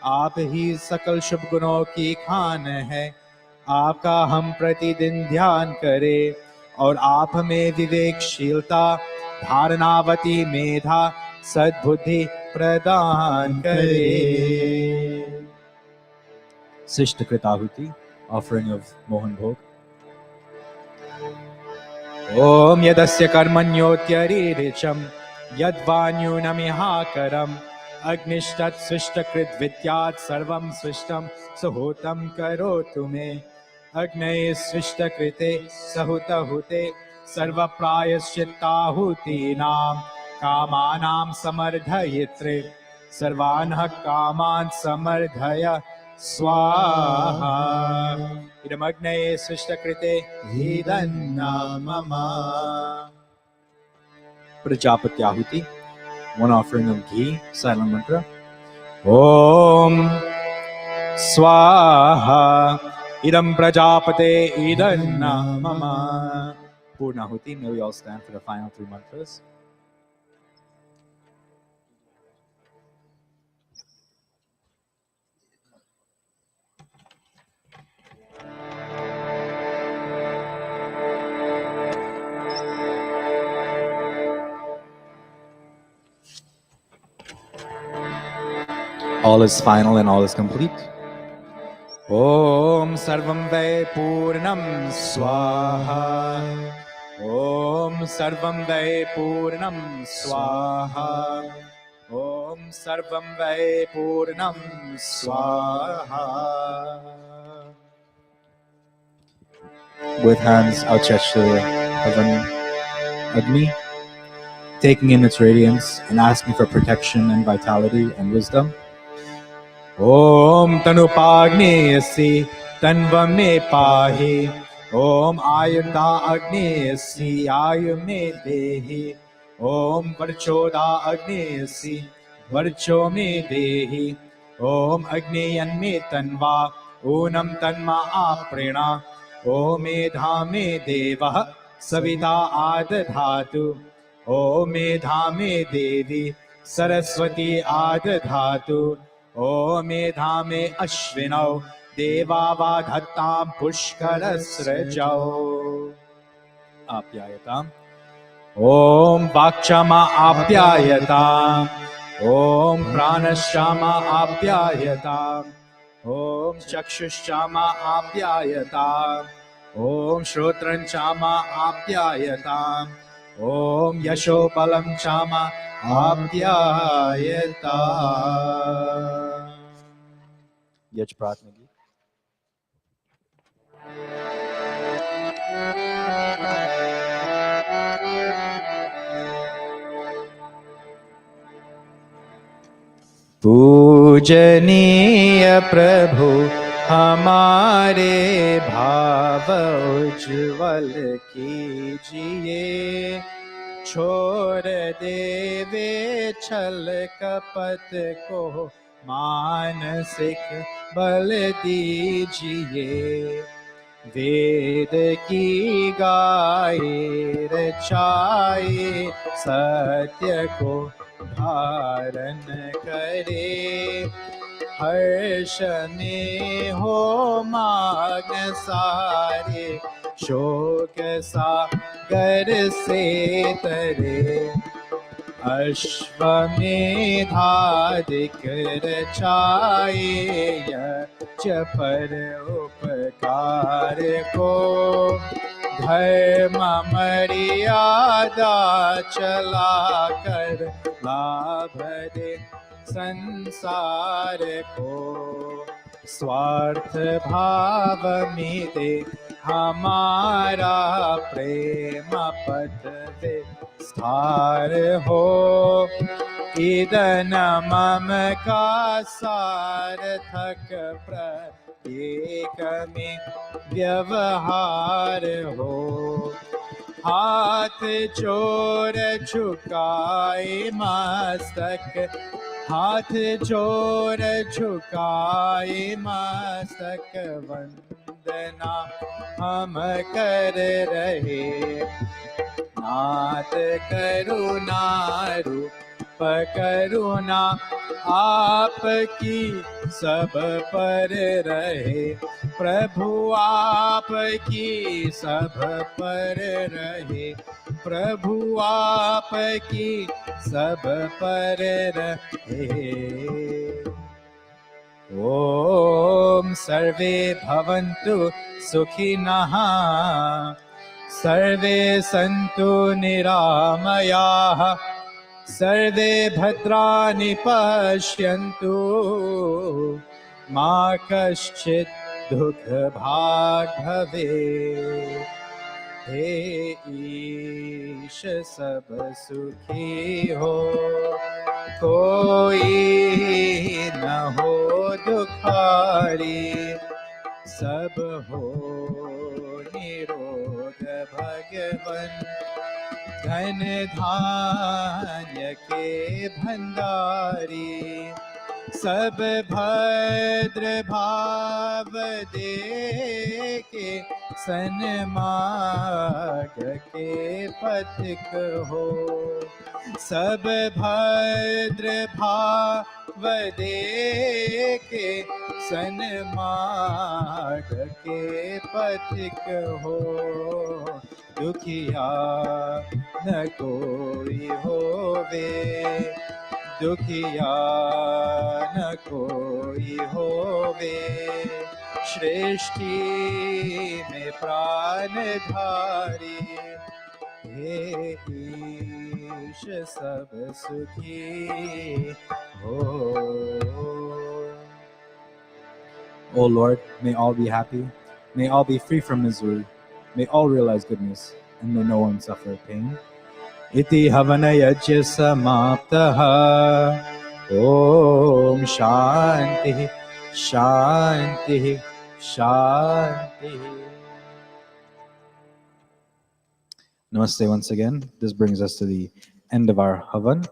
आप ही सकल शुभ गुणों की खान है। आपका हम प्रतिदिन ध्यान करें और आप हमें विवेकशीलता, धारणावती मेधा, सद्बुद्धि प्रदान करे। शिष्ट कृताहुति, ऑफरिंग ऑफ मोहन भोग। ओम यदस्य कर्मण्योत्यरीरिचम यद्वान्यूनमिहाकरम् अग्निष्टत्सृष्टकृद्विद्यात् सर्वं सृष्टं सुहूतं करोतु मे। अग्नये सृष्टकृते सहुतहुते सर्वप्रायश्चित्ताहुतीनां कामानां समर्धयित्रे सर्वान् कामान् समर्धय स्वाहा। इदमग्नये सृष्टकृते इदन्न मम। प्रजापत्याहुति, one offering of ghee, silent mantra. Om Swaha Idam Prajapate Idanna Mama. Purnahuti, may we all stand for the final three mantras. All is final and all is complete. Om Sarvam Vai Purnam Swaha. Om Sarvam Vai Purnam Swaha. Om Sarvam Vai Purnam Swaha. With hands outstretched to heaven, Agni, taking in its radiance and asking for protection and vitality and wisdom. Om Tanupagni Tanva me pahi. Om Ayurda Agni Ayu me dehi. Om Varchoda Agni Varcho me dehi. Om Agni Yanme Tanva Unam Tanma Aprena. ओमेधामे देवः सविता आदधातु ओमेधामे देवी सरस्वती आदधातु ओमेधामे अश्विनौ देवावाधत्तां पुष्करस्रजौ आप्यायताम् ॐ वाक्क्षमा आप्यायताम् ॐ प्राणश्चामा आप्यायताम् ॐ चक्षुश्चामा आप्यायताम् ॐ श्रोत्रञ्चामा आप्यायताम् ॐ यशोबलं चामा आप्यायताम् यज प्रार्थना की पूजनीय प्रभु हमारे भाव उज्ज्वल कीजिए छोड़ देवे छल कपट को मानसिक बल दीजिए वेद की गाए रचाए सत्य को धारण करे हर्ष में हो माग्न सारे शोक सागर से तरे अश्वमेधादिक रचाए यज्ञ पर उपकार को धर्म मर्यादा चला कर लाभ दे संसार को स्वार्थ भाव में दे हमारा प्रेम पथ विस्तार हो इदन मम का सार्थक प्रत्येक में व्यवहार हो हाथ जोड़ झुकाए मस्तक हाथ जोड़ झुकाए मस्तक वंदना हम कर रहे नाथ करुणा रूप करुणा आपकी सब पर रहे प्रभु आपकी सब पर रहे प्रभु आपकी सब पर रहे ओम सर्वे भवन्तु सुखिनः सर्वे सन्तु निरामयाः सर्वे भद्राणि पश्यन्तु मा कश्चित् दुःखभाग् भवेत् हे ईश सब सुखी हो कोई न हो दुखारी सब हो निरोग भगवन धन धान्य के भंडारी सब भद्र भाव दे के सन्मार्ग के पथिक हो सब भद्र भाव दे के सन्मार्ग के पथिक हो दुखिया न कोई होवे दुखिया न कोई होवे सृष्टि में प्राणधारी हे ईश सब सुखी हो O Lord, may all be happy, may all be free from misery, may all realize goodness, and may no one suffer pain. Iti havana yajya samaptaha. Om Shanti, Shanti, Shanti. Namaste once again. This brings us to the end of our Havan.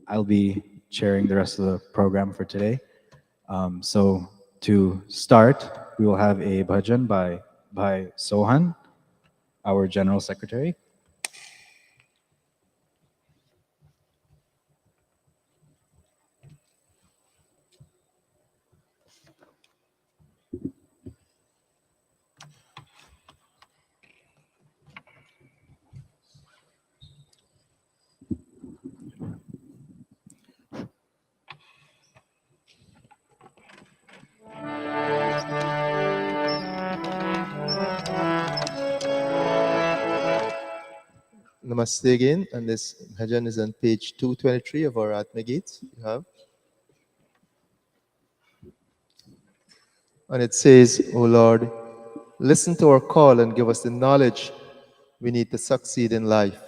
I'll be chairing the rest of the program for today. So to start, we will have a bhajan by Sohan, our General Secretary. Namaste again, and this bhajan is on page 223 of our Atma Geets. You have. And it says, O Lord, listen to our call and give us the knowledge we need to succeed in life.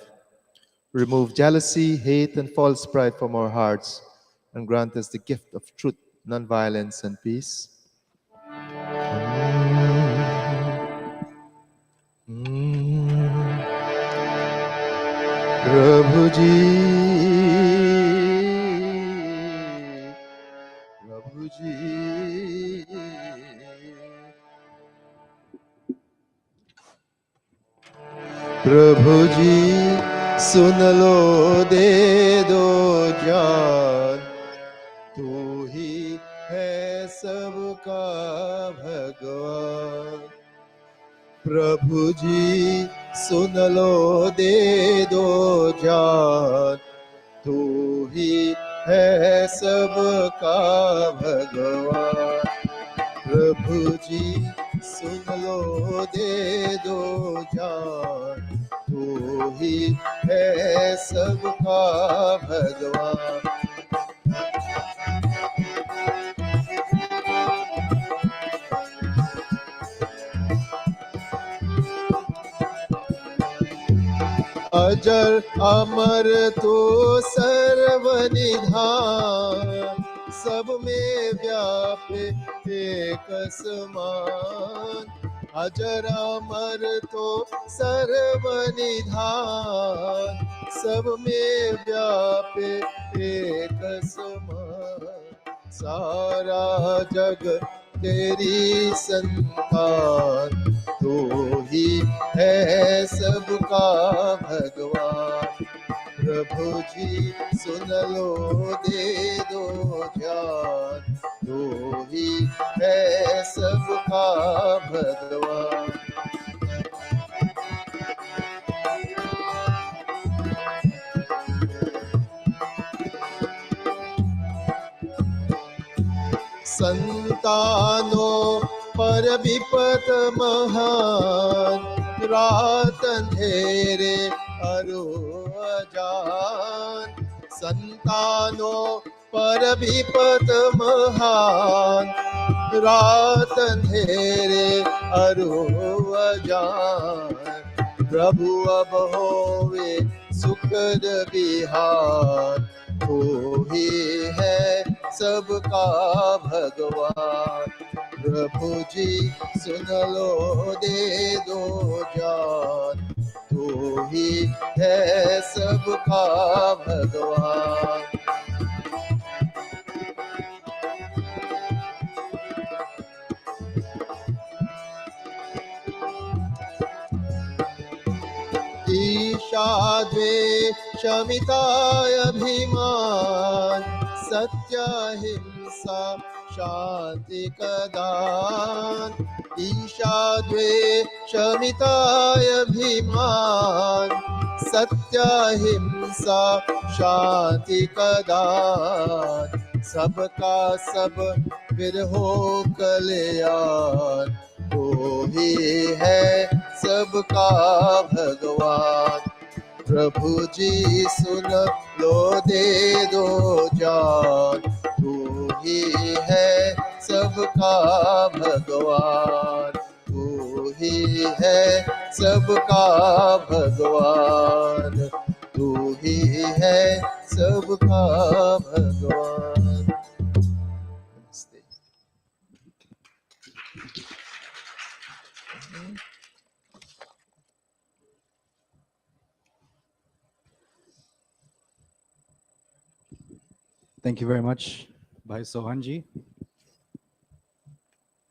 Remove jealousy, hate, and false pride from our hearts, and grant us the gift of truth, non-violence, and peace. Prabhuji, Prabhuji, Prabhuji, सुन लो दे दो जान, तू ही है सबका भगवान. प्रभु जी सुन लो दे दो जान, तू ही है सबका भगवान. प्रभु जी सुन लो दे दो जान, तू ही है सबका भगवान. अजर अमर तो सर्वनिधान, सब में व्यापे एक समान. अजर अमर तो सर्वनिधान, सब में व्यापे एक समान. सारा जग तेरी संतान, तू ही है सबका भगवान. प्रभु जी सुन लो दे दो जान, तू ही है सबका भगवान. संतानों पर विपत महान, रात अंधेरे अरो अजान. संतानों पर विपत महान, रात अंधेरे अरो अजान. प्रभु अब होवे सुखद बिहार, तू ही है सबका भगवान. प्रभु जी सुन लो दे दो जान, तू ही है सबका भगवान. ईशा द्वेष मिताय अभिमान, सत्य हिंसा शांति कदान. ईशा द्वेष मिताय अभिमान, सत्य हिंसा शांति कदान. सबका सब फिर हो कल्याण, तू ही है सबका भगवान. प्रभु जी सुन लो दे दो जान, तू ही है सबका भगवान. तू ही है सबका भगवान, तू ही है सबका भगवान. नमस्ते. Thank you very much, Bhai Sohanji.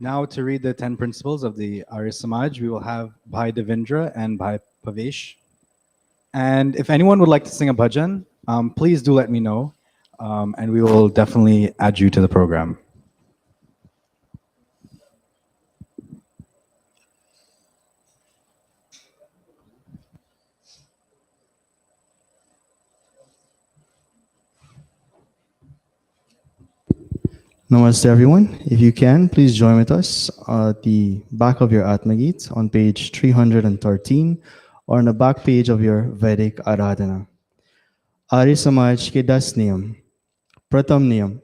Now, to read the 10 principles of the Arya Samaj, we will have Bhai Devendra and Bhai Pavesh. And if anyone would like to sing a bhajan, please do let me know, and we will definitely add you to the program. Namaste, everyone. If you can, please join with us at the back of your Atmagit on page 313 or on the back page of your Vedic Aradhana. Arya Samaj के 10 नियम। प्रथम नियम,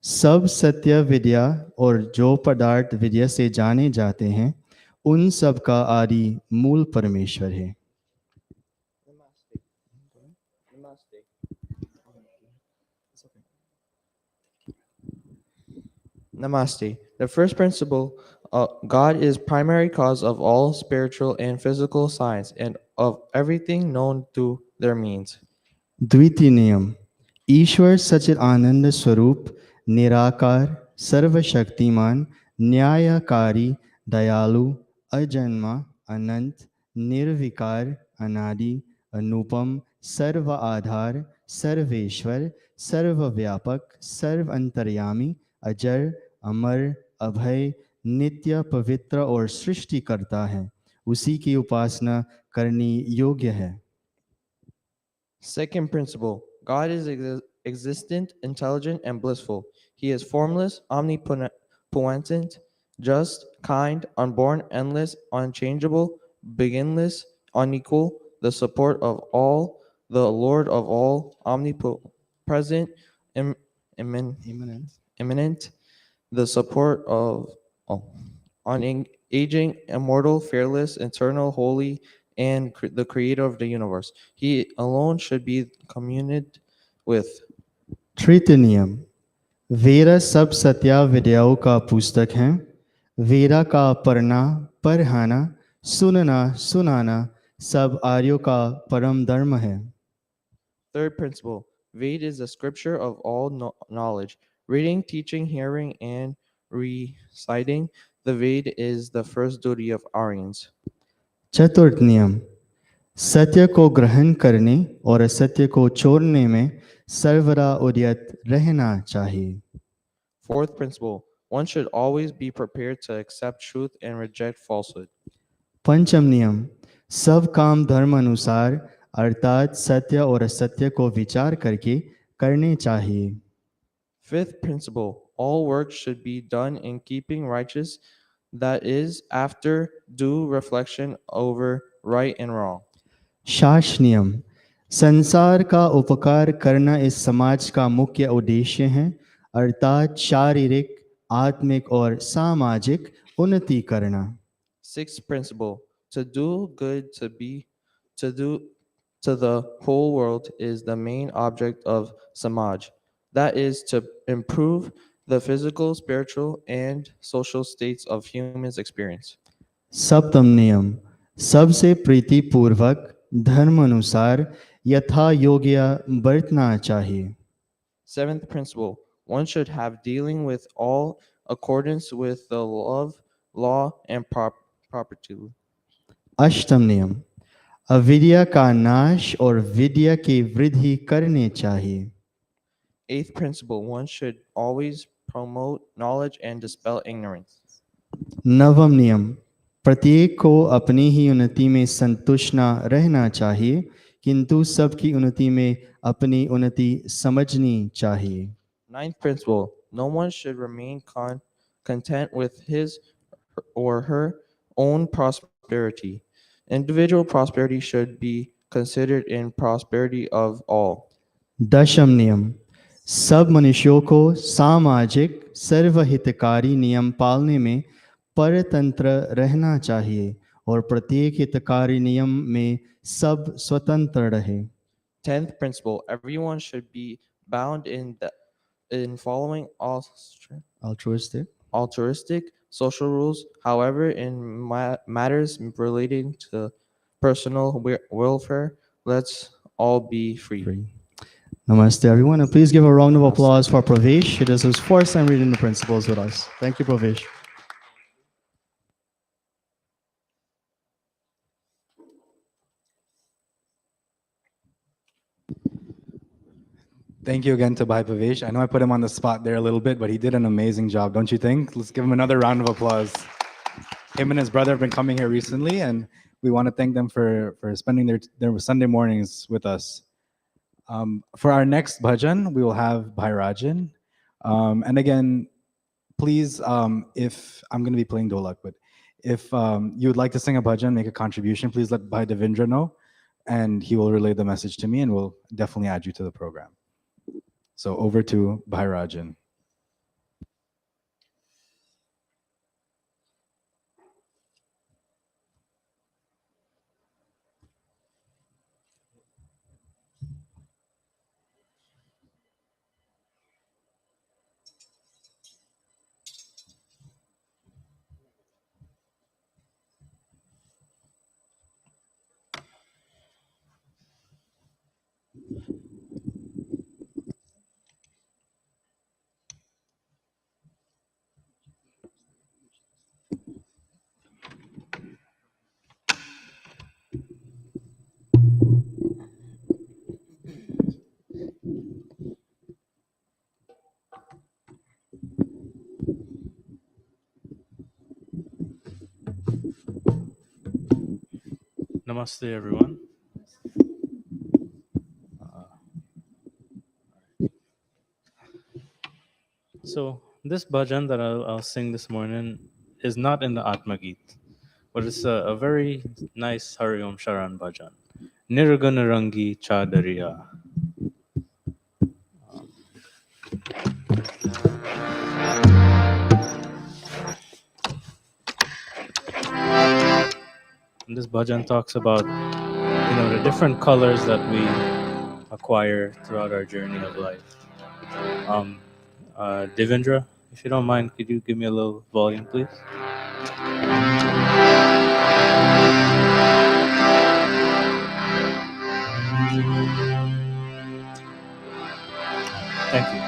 सब सत्य विद्या और जो पदार्थ विद्या से जाने जाते हैं उन सब का आदि मूल परमेश्वर है। Namaste. The first principle, God is primary cause of all spiritual and physical science and of everything known through their means. द्वितीय नियम, ईश्वर सचित आनंद स्वरूप निराकार सर्वशक्तिमान न्यायकारी दयालु अजन्मा अनंत निर्विकार अनादि अनुपम सर्व आधार सर्वेश्वर सर्वव्यापक सर्व अंतर्यामी अजर अमर अभय नित्य पवित्र और सृष्टिकर्ता है, उसी की उपासना करनी योग्य है। Second principle, God is existent, intelligent, and blissful. He is formless, omnipotent, just, kind, unborn, endless, unchangeable, beginless, unequal, the support of all, the Lord of all, omnipresent, immanent, the support of all, unaging, immortal, fearless, eternal, holy, and the creator of the universe. He alone should be communed with. तृतीय नियम, वेद सब सत्या विद्याओं का पुस्तक है। वेद का पढ़ना पढ़ाना सुनना सुनाना सब आर्यों का परम धर्म है। Third principle, Veda is the scripture of all knowledge. Reading, teaching, hearing, and reciting the Veda is the first duty of Aryans. चतुर्थ नियम, सत्य को ग्रहण करने और असत्य को छोड़ने में सर्वदा उद्यत रहना चाहिए। Fourth principle, one should always be prepared to accept truth and reject falsehood. पंचम नियम, सब काम धर्म अनुसार अर्थात सत्य और असत्य को विचार करके करने चाहिए। Fifth principle, all work should be done in keeping righteous, that is, after due reflection over right and wrong. शास्त्र नियम, संसार का उपकार करना इस समाज का मुख्य उद्देश्य है, अर्थात शारीरिक आत्मिक और सामाजिक उन्नति करना। Sixth principle, to do good to the whole world is the main object of Samaj. That is to improve the physical, spiritual, and social states of humans' experience. सप्तम नियम, सबसे प्रीति पूर्वक धर्म अनुसार यथा योग्य बरतना चाहिए। Seventh principle, one should have dealing with all accordance with the love, law, and property. अष्टम नियम, अविद्या का नाश और विद्या की वृद्धि करनी चाहिए। Eighth principle, one should always promote knowledge and dispel ignorance. नवम नियम, प्रत्येक को अपनी ही उन्नति में संतुष्ट न रहना चाहिए, किंतु सबकी उन्नति में अपनी उन्नति समझनी चाहिए। Ninth principle, no one should remain content with his or her own prosperity. Individual prosperity should be considered in prosperity of all. दशम नियम, सब मनुष्यों को सामाजिक सर्वहितकारी नियम पालने में परतंत्र रहना चाहिए और प्रत्येक हितकारी नियम में सब स्वतंत्र रहे। 10th principle, everyone should be bound in following all altruistic social rules. However, in matters relating to personal welfare, let's all be free. Namaste, everyone, and please give a round of applause for Pravesh. It is his first time reading the principles with us. Thank you, Pravesh. Thank you again to Bhai Pavesh. I know I put him on the spot there a little bit, but he did an amazing job, don't you think? Let's give him another round of applause. Him and his brother have been coming here recently, and we want to thank them for spending their Sunday mornings with us. For our next bhajan, we will have Bhai Rajan. And again, please, if I'm going to be playing Dolak, but if you would like to sing a bhajan, make a contribution, please let Bhai Devendra know, and he will relay the message to me, and we'll definitely add you to the program. So over to Bhai Rajan. Namaste, everyone. So this bhajan that I'll sing this morning is not in the Atma Geet, but it's a very nice Hari Om Sharan bhajan. Nirguna Rangi Chadariya. And this bhajan talks about the different colors that we acquire throughout our journey of life. Devendra, if you don't mind, could you give me a little volume, please? Thank you.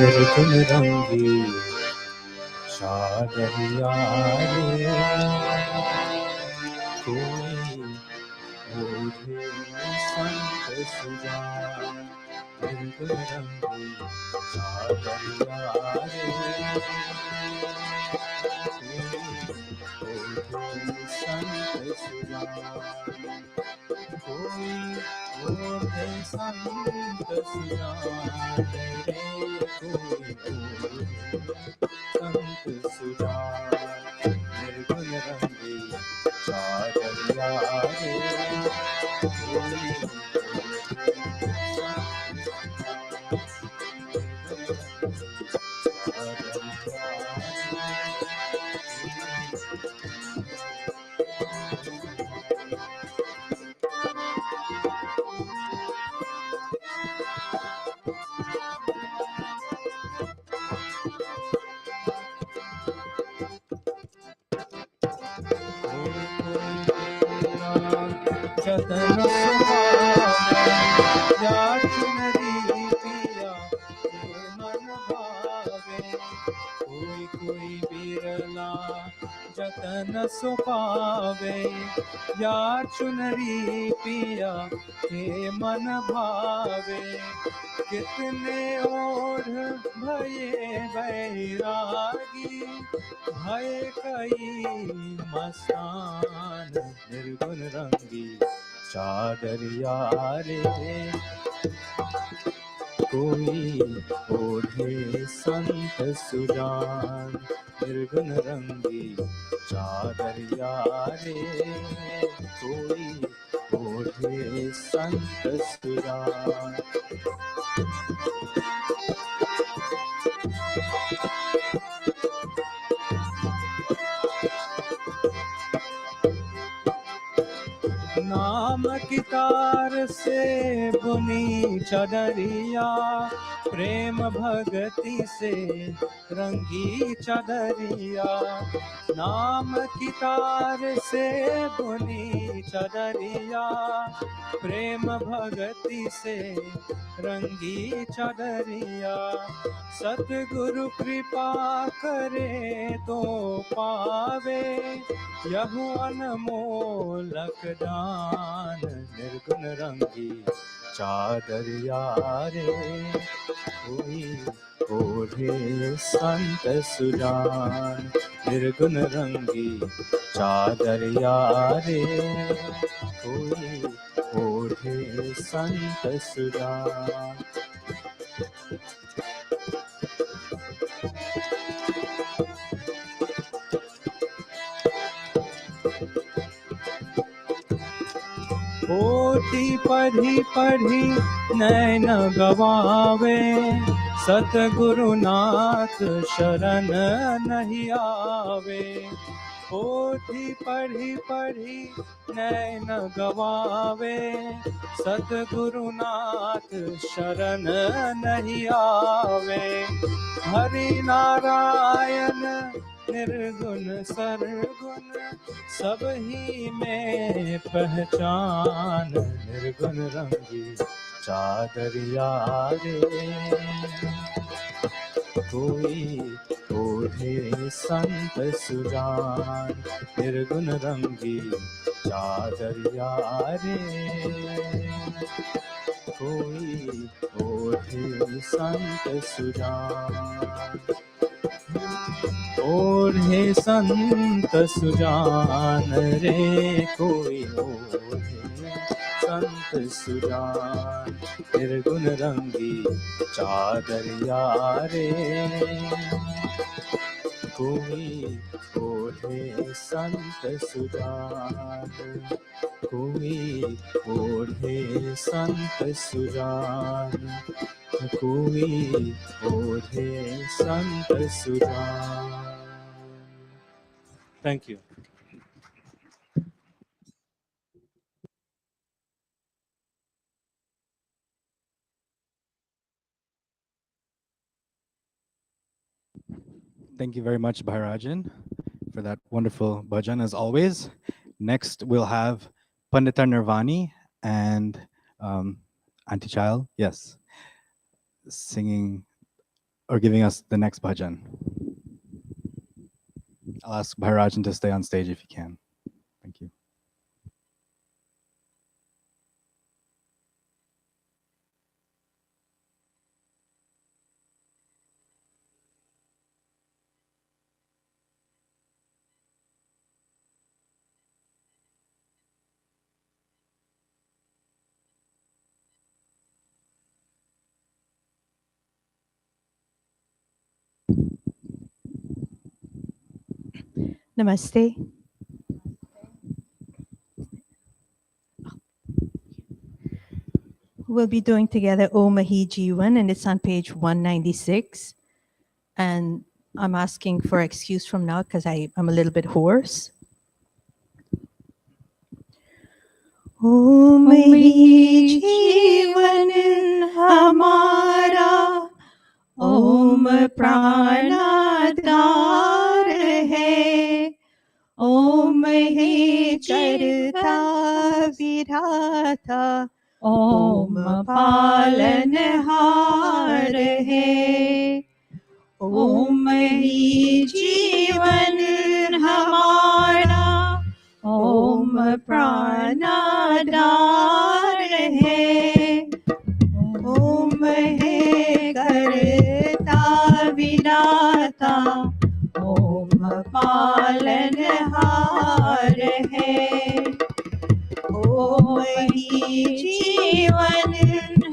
Nirgun rangi chadariya re, koi odhe sant sujan. Nirgun rangi chadariya re, koi odhe sant sujan. Koi odhe sant sujan re, koi odhe sant sujan. Nirgun rangi chadariya re, जतन सुहावे या चुनरी पिया के मन भावे कोई कोई बिरला जतन सुहावे या चुनरी पिया के मन भावे कितने ओढ़ भये बैरागी भय कई मस्तान निर्गुण रंगी चादरिया रे कोई ओढ़े संत सुजान निर्गुण रंगी चादरिया रे कोई ओढ़े संत सुजान. नाम की तार से बुनी चदरिया, प्रेम भगति से रंगी चदरिया। नाम की तार से बुनी चदरिया, प्रेम भगति से रंगी चदरिया। सतगुरु कृपा करे तो पावे, यहु अनमोलक दान। निर्गुण रंगी चादरिया रे, कोई ओढ़े संत सुजान। निर्गुण रंगी चादरिया रे, कोई ओढ़े संत सुजान। पोथी पढ़ी पढ़ी नैन गवावे, सतगुरुनाथ शरण नहीं आवे। पोथी पढ़ी पढ़ी नैन गवावे, सतगुरुनाथ शरण नहीं आवे। हरि नारायण निर्गुण सरगुण, सब ही में पहचान। निर्गुण रंगी चादरिया रे, कोई ओढ़े संत सुजान। निर्गुण रंगी चादरिया रे, कोई ओढ़े संत सुजान। ओढ़े संत सुजान रे, कोई ओढ़े संत सुजान। निर्गुण रंगी चादरिया रे, कोई ओढ़े संत सुजान। कोई ओढ़े संत सुजान, कोई ओढ़े संत Sujan. Thank you. Thank you very much, Bhairajan, for that wonderful bhajan as always. Next, we'll have Pandita Nirvani and Auntie Child, yes, singing or giving us the next bhajan. I'll ask Bhairajan to stay on stage if he can. Thank you. Namaste. We'll be doing together O Mahi Jivan, and it's on page 196. And I'm asking for excuse from now because I'm a little bit hoarse. O Mahi Jivan hamara, Om प्राणाधार है, ओम ही करता विधाता, ओम पालनहार है। ओम ही जीवन हमारा, ओम प्राणाधार है, ओम है करता विधाता, ओम पालनहार है। ओम ही जीवन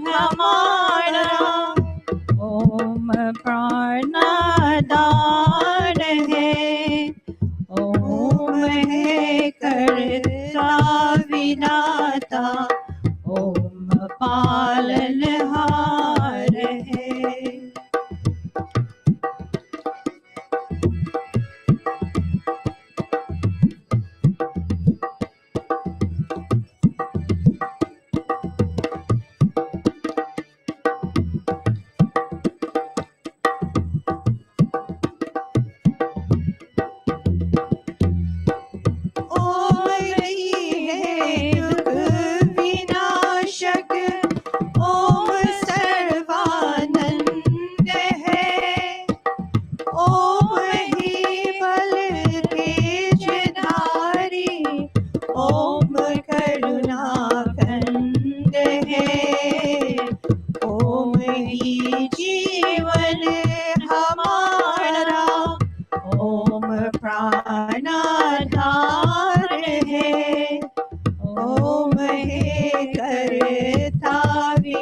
हमारा, ओम प्राणाधार है, ओम है करता विधाता, ओम पालनहार है।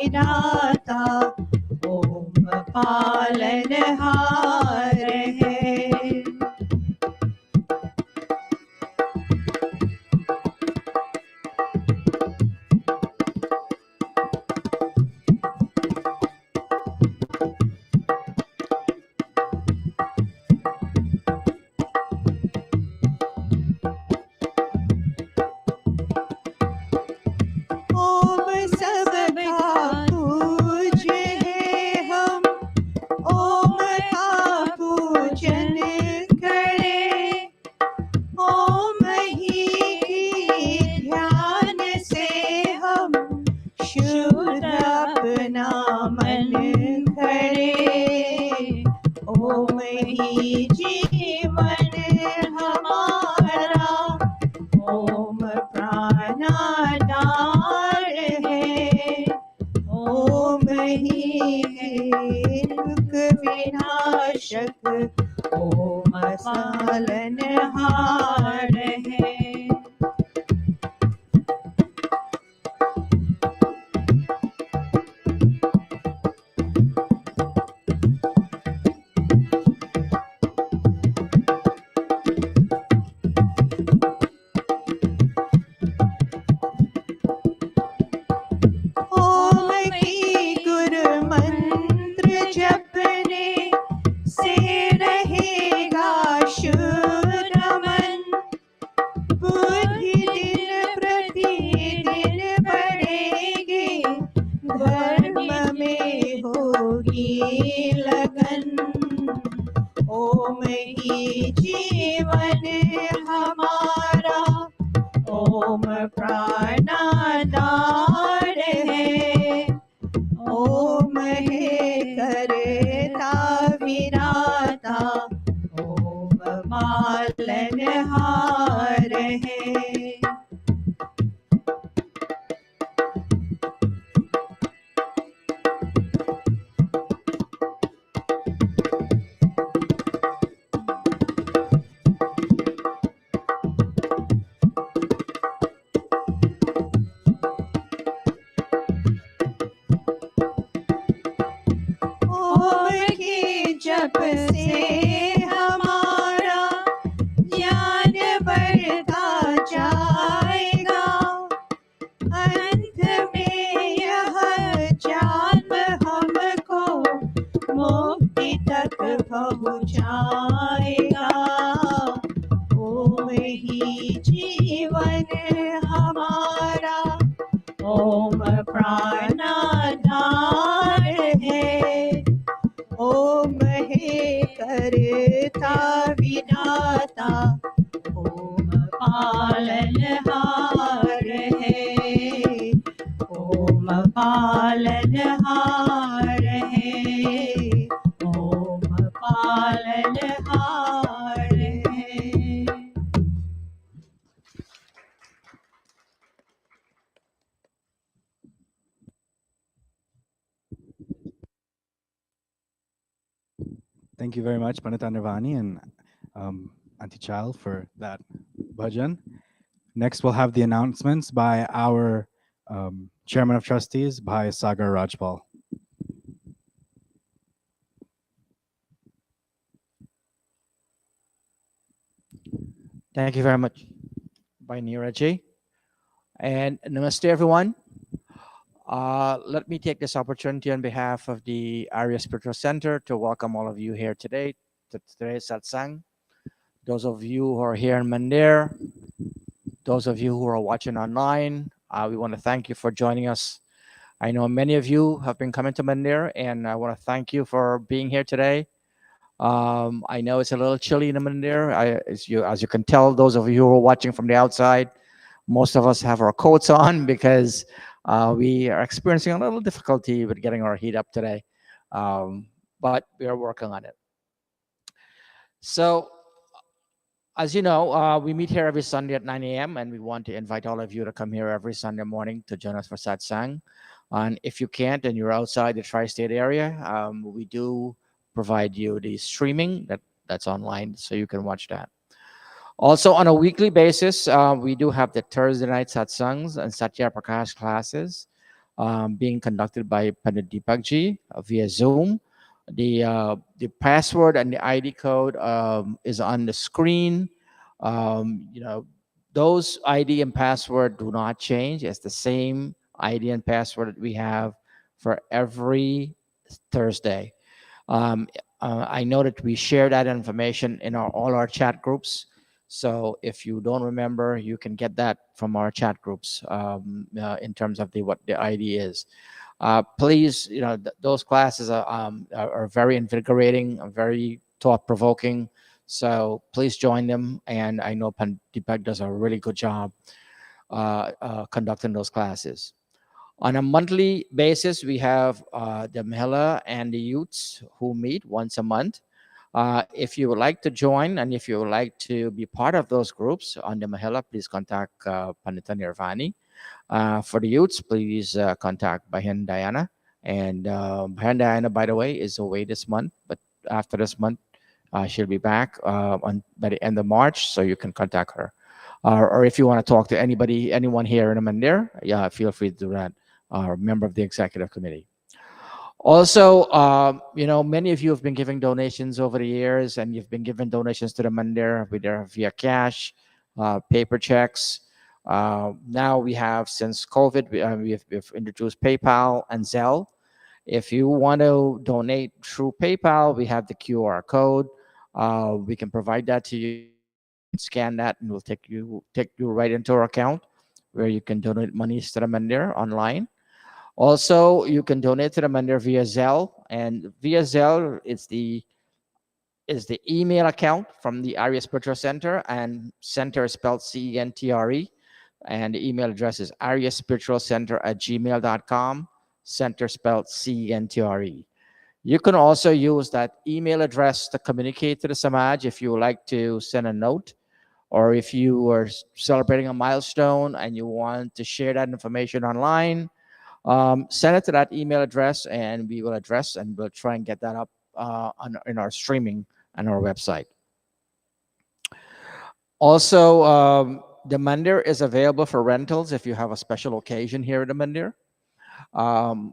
विधाता ओम पालनहार है। ओम सबका पूज्य है हम, ओम का पूजन करें। ओम ही की ध्यान से हम शुद्ध अपना मन करें। ओम ही जीवन हमारा, ओम प्राणाधार है। ओम ही है दुख विनाशक, ओम पालनहार है। ओम की गुरु मंत्र जपने से रहेगा शुद्ध मन। बुद्धि दिन प्रतिदिन बढ़ेगी, धर्म में होगी लगन। ओम ही जीवन हमारा, ओम प्राणाधार है। ओम है करता विराता, ओम पालनहार है। ओम के जप से हमारा ज्ञान बढ़ता जाएगा। अंत में यह जान हमको मुक्ति तक पहुँचाएगा। ओम ही जीवन हमारा, ओम प्राणाधार है। ओम है करता विधाता, ओम पालनहार है। ओम पालनहार है। ओम पालनहार है। Thank you very much, Pandita Nirvani and Auntie Child, for that bhajan. Next, we'll have the announcements by our Chairman of Trustees, Bhai Sagar Rajpal. Thank you very much, Bhai Neeraj. And namaste, everyone. Let me take this opportunity on behalf of the Arya Spiritual Center to welcome all of you here today to today's satsang. Those of you who are here in Mandir, those of you who are watching online, we want to thank you for joining us. I know many of you have been coming to Mandir, and I want to thank you for being here today. I know it's a little chilly in the Mandir. As you can tell, those of you who are watching from the outside, most of us have our coats on because we are experiencing a little difficulty with getting our heat up today. But we are working on it. So, as you know, we meet here every Sunday at 9 a.m. and we want to invite all of you to come here every Sunday morning to join us for satsang. And if you can't and you're outside the tri-state area, we do provide you the streaming that's online, so you can watch that. Also, on a weekly basis, we do have the Thursday night satsangs and Satya Prakash classes. being conducted by Pandit Deepakji via Zoom. The password and the ID code is on the screen. You know, those ID and password do not change. It's the same ID and password that we have for every Thursday. Um, I know that we share that information in all our chat groups. So if you don't remember, you can get that from our chat groups in terms of what the ID is. Please, you know, those classes are very invigorating, very thought provoking. So please join them. And I know Deepak does a really good job conducting those classes. On a monthly basis, we have the Mahila and the youths who meet once a month. If you would like to join and if you would like to be part of those groups on the Mahila, please contact Pandita Nirvani. For the youths, please contact Bahan Diana. And Bahan Diana, by the way, is away this month, but after this month, she'll be back by the end of March, so you can contact her. Or if you want to talk to anyone here in Mandir, yeah, feel free to do that. Or member of the executive committee. Also, you know, many of you have been giving donations over the years, and you've been giving donations to the Mandir via cash, paper checks. Now we have, since COVID, we've introduced PayPal and Zelle. If you want to donate through PayPal, we have the QR code. We can provide that to you. You can scan that, and we'll take you right into our account, where you can donate monies to the Mandir online. Also, you can donate to the Mandir via Zelle, and via Zelle, is the email account from the Arya Spiritual Center, and center is spelled CENTRE, and the email address is aryaspiritualcenter@gmail.com, center spelled CENTRE. You can also use that email address to communicate to the Samaj if you would like to send a note, or if you are celebrating a milestone and you want to share that information online. Send it to that email address, and we will address and we'll try and get that up in our streaming and our website. Also, the Mandir is available for rentals if you have a special occasion here at the Mandir.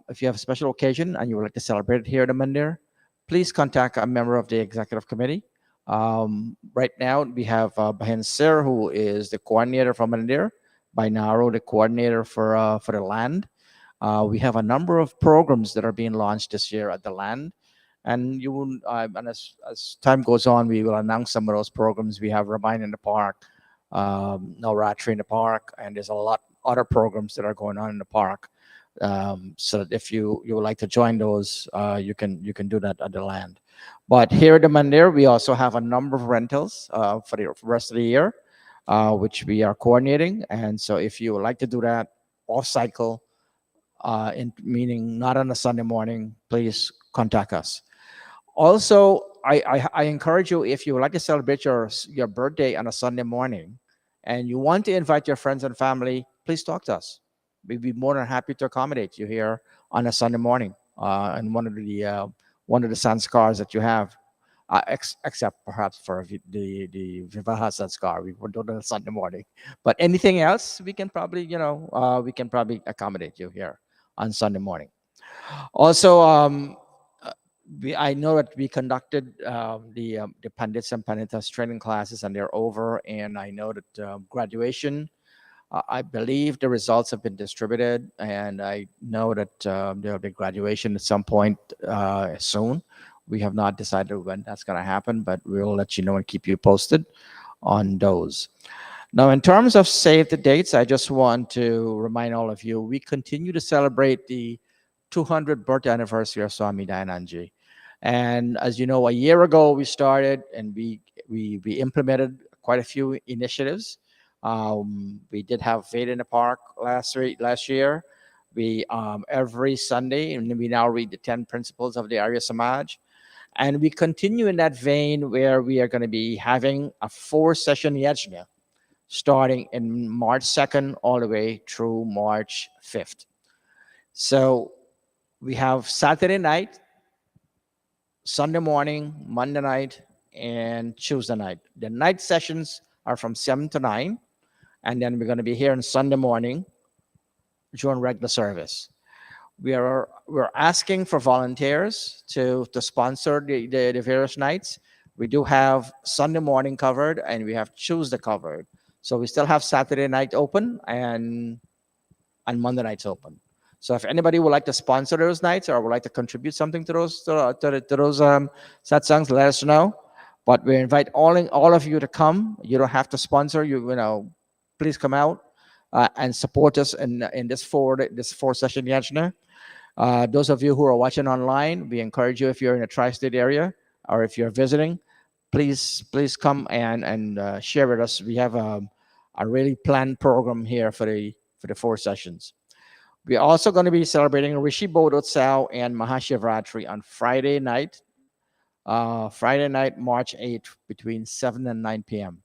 If you have a special occasion and you would like to celebrate it here at the Mandir, please contact a member of the executive committee. Right now, we have Bahen Sir, who is the coordinator for Mandir, Bainaro, the coordinator for the land. We have a number of programs that are being launched this year at the land. And you will, and as time goes on, we will announce some of those programs. We have Ramayana in the park, Navratri in the park, and there's a lot other programs that are going on in the park. So that if you would like to join those, you can do that at the land. But here at the Mandir, we also have a number of rentals for the rest of the year, which we are coordinating. And so if you would like to do that off cycle, meaning not on a Sunday morning, please contact us. Also, I encourage you, if you would like to celebrate your birthday on a Sunday morning and you want to invite your friends and family, please talk to us. We'd be more than happy to accommodate you here on a Sunday morning in one of the sanskars that you have. Except perhaps for the Vivaha Sanskar, we would do it on a Sunday morning. But anything else, we can probably accommodate you here on Sunday morning. Also, I know that we conducted the Pandits and Panditas training classes, and they're over. And I know that graduation, I believe the results have been distributed, and I know that there'll be graduation at some point soon. We have not decided when that's going to happen, but we'll let you know and keep you posted on those. Now, in terms of save the dates, I just want to remind all of you, we continue to celebrate the 200th birthday anniversary of Swami Dayananji. And as you know, a year ago we started, and we implemented quite a few initiatives. We did have Veda in the Park last year. We every Sunday, and we now read the 10 principles of the Arya Samaj. And we continue in that vein, where we are going to be having a 4-session yajna starting in March 2nd all the way through March 5th. So we have Saturday night, Sunday morning, Monday night, and Tuesday night. The night sessions are from 7 to 9. And then we're going to be here on Sunday morning during regular service. we're asking for volunteers to sponsor the various nights. We do have Sunday morning covered, and we have Tuesday covered. So we still have Saturday night open and Monday nights open. So if anybody would like to sponsor those nights or would like to contribute something to those satsangs, let us know. But we invite all of you to come. You don't have to sponsor. You know, please come out and support us in this four session yajna. Those of you who are watching online, we encourage you, if you're in the tri-state area or if you're visiting, please come and share with us. We have a really planned program here for the four sessions. We're also going to be celebrating Rishi Bodhotsav and Mahashivratri on Friday night, March 8th, between 7 and 9 p.m.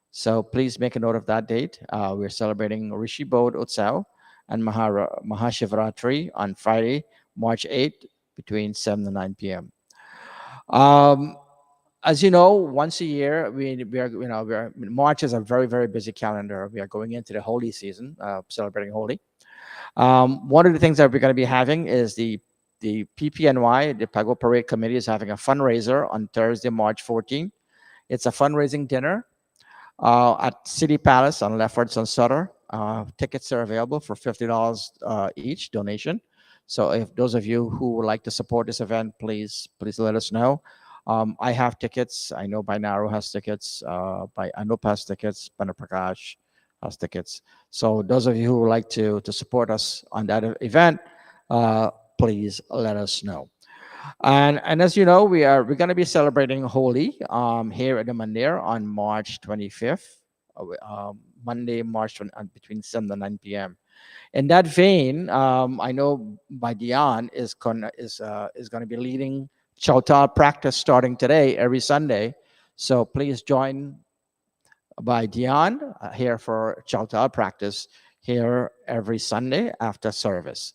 So please make a note of that date. We're celebrating Rishi Bodhotsav and Mahashivratri on Friday, March 8th, between 7 and 9 p.m. As you know, once a year, March is a very, very busy calendar. We are going into the holy season, celebrating Holi. One of the things that we're going to be having is the PPNY, the Pago Parade Committee, is having a fundraiser on Thursday, March 14th. It's a fundraising dinner at City Palace on Leffords and Sutter. Tickets are available for $50 each donation. So if those of you who would like to support this event, please let us know. I have tickets. I know Binaro has tickets. By Anup has tickets. Panaprakash has tickets. So those of you who would like to support us on that event, please let us know. And as you know, we're going to be celebrating Holi here at the Mandir on March 25th, Monday, March 20, between 7 and 9 p.m. In that vein, I know Badian is going to be leading Chautal practice starting today, every Sunday. So please join by Dion here for Chautal practice here every Sunday after service.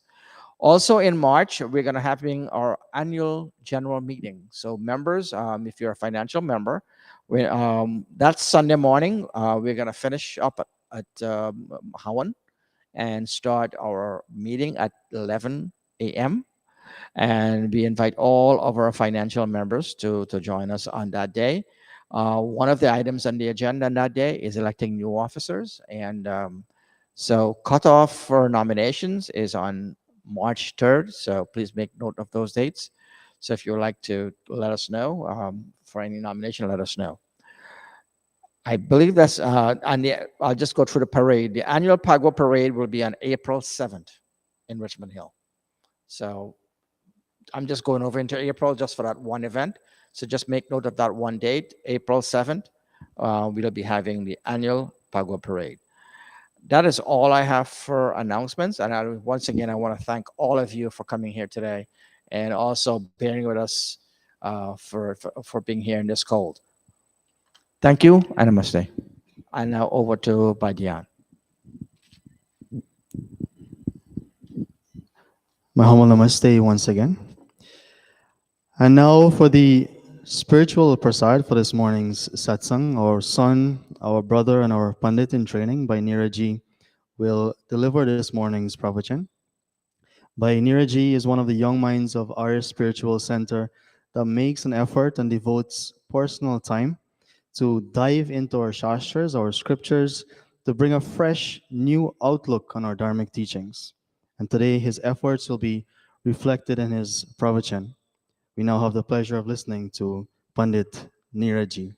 Also in March, we're going to having our annual general meeting. So members, if you're a financial member, that's Sunday morning. We're going to finish up at Hawan and start our meeting at 11 a.m. And we invite all of our financial members to join us on that day. One of the items on the agenda on that day is electing new officers. And so cutoff for nominations is on March 3rd. So please make note of those dates. So if you would like to let us know for any nomination, let us know. I believe that's, I'll just go through the parade. The annual Pago Parade will be on April 7th in Richmond Hill. So I'm just going over into April just for that one event. So just make note of that one date, April 7th. We'll be having the annual Pago Parade. That is all I have for announcements. And once again, I want to thank all of you for coming here today and also bearing with us for being here in this cold. Thank you and namaste. And now over to Badian. Mahalo Namaste once again. And now for the spiritual prasad for this morning's satsang, our son, our brother, and our pandit in training by Neeraji will deliver this morning's pravachan. Bhai Neeraji is one of the young minds of Arya Spiritual Center that makes an effort and devotes personal time to dive into our shastras, our scriptures, to bring a fresh, new outlook on our dharmic teachings. And today his efforts will be reflected in his pravachan. We now have the pleasure of listening to Pandit Neeraji.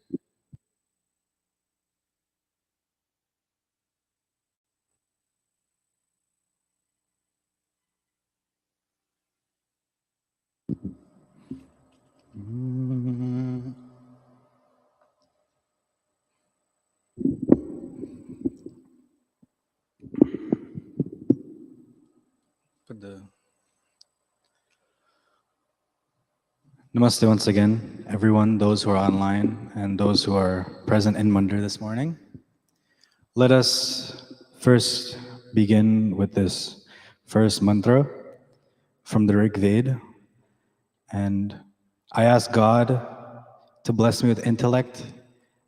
Namaste once again, everyone, those who are online and those who are present in Mandir this morning. Let us first begin with this first mantra from the Rig Veda. And I ask God to bless me with intellect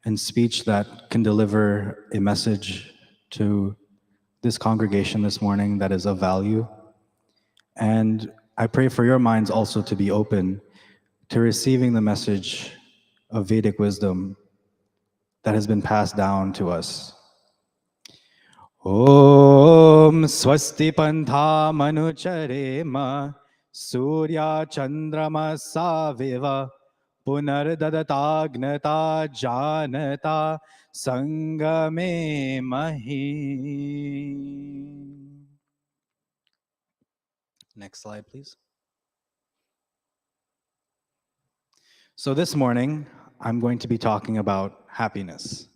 and speech that can deliver a message to this congregation this morning that is of value. And I pray for your minds also to be open to receiving the message of Vedic wisdom that has been passed down to us. Om Swasti Pantha Manucharema Surya Chandrama Saviva Punardadagnata Janata Sangame Mahi. Next slide, please. So this morning, I'm going to be talking about happiness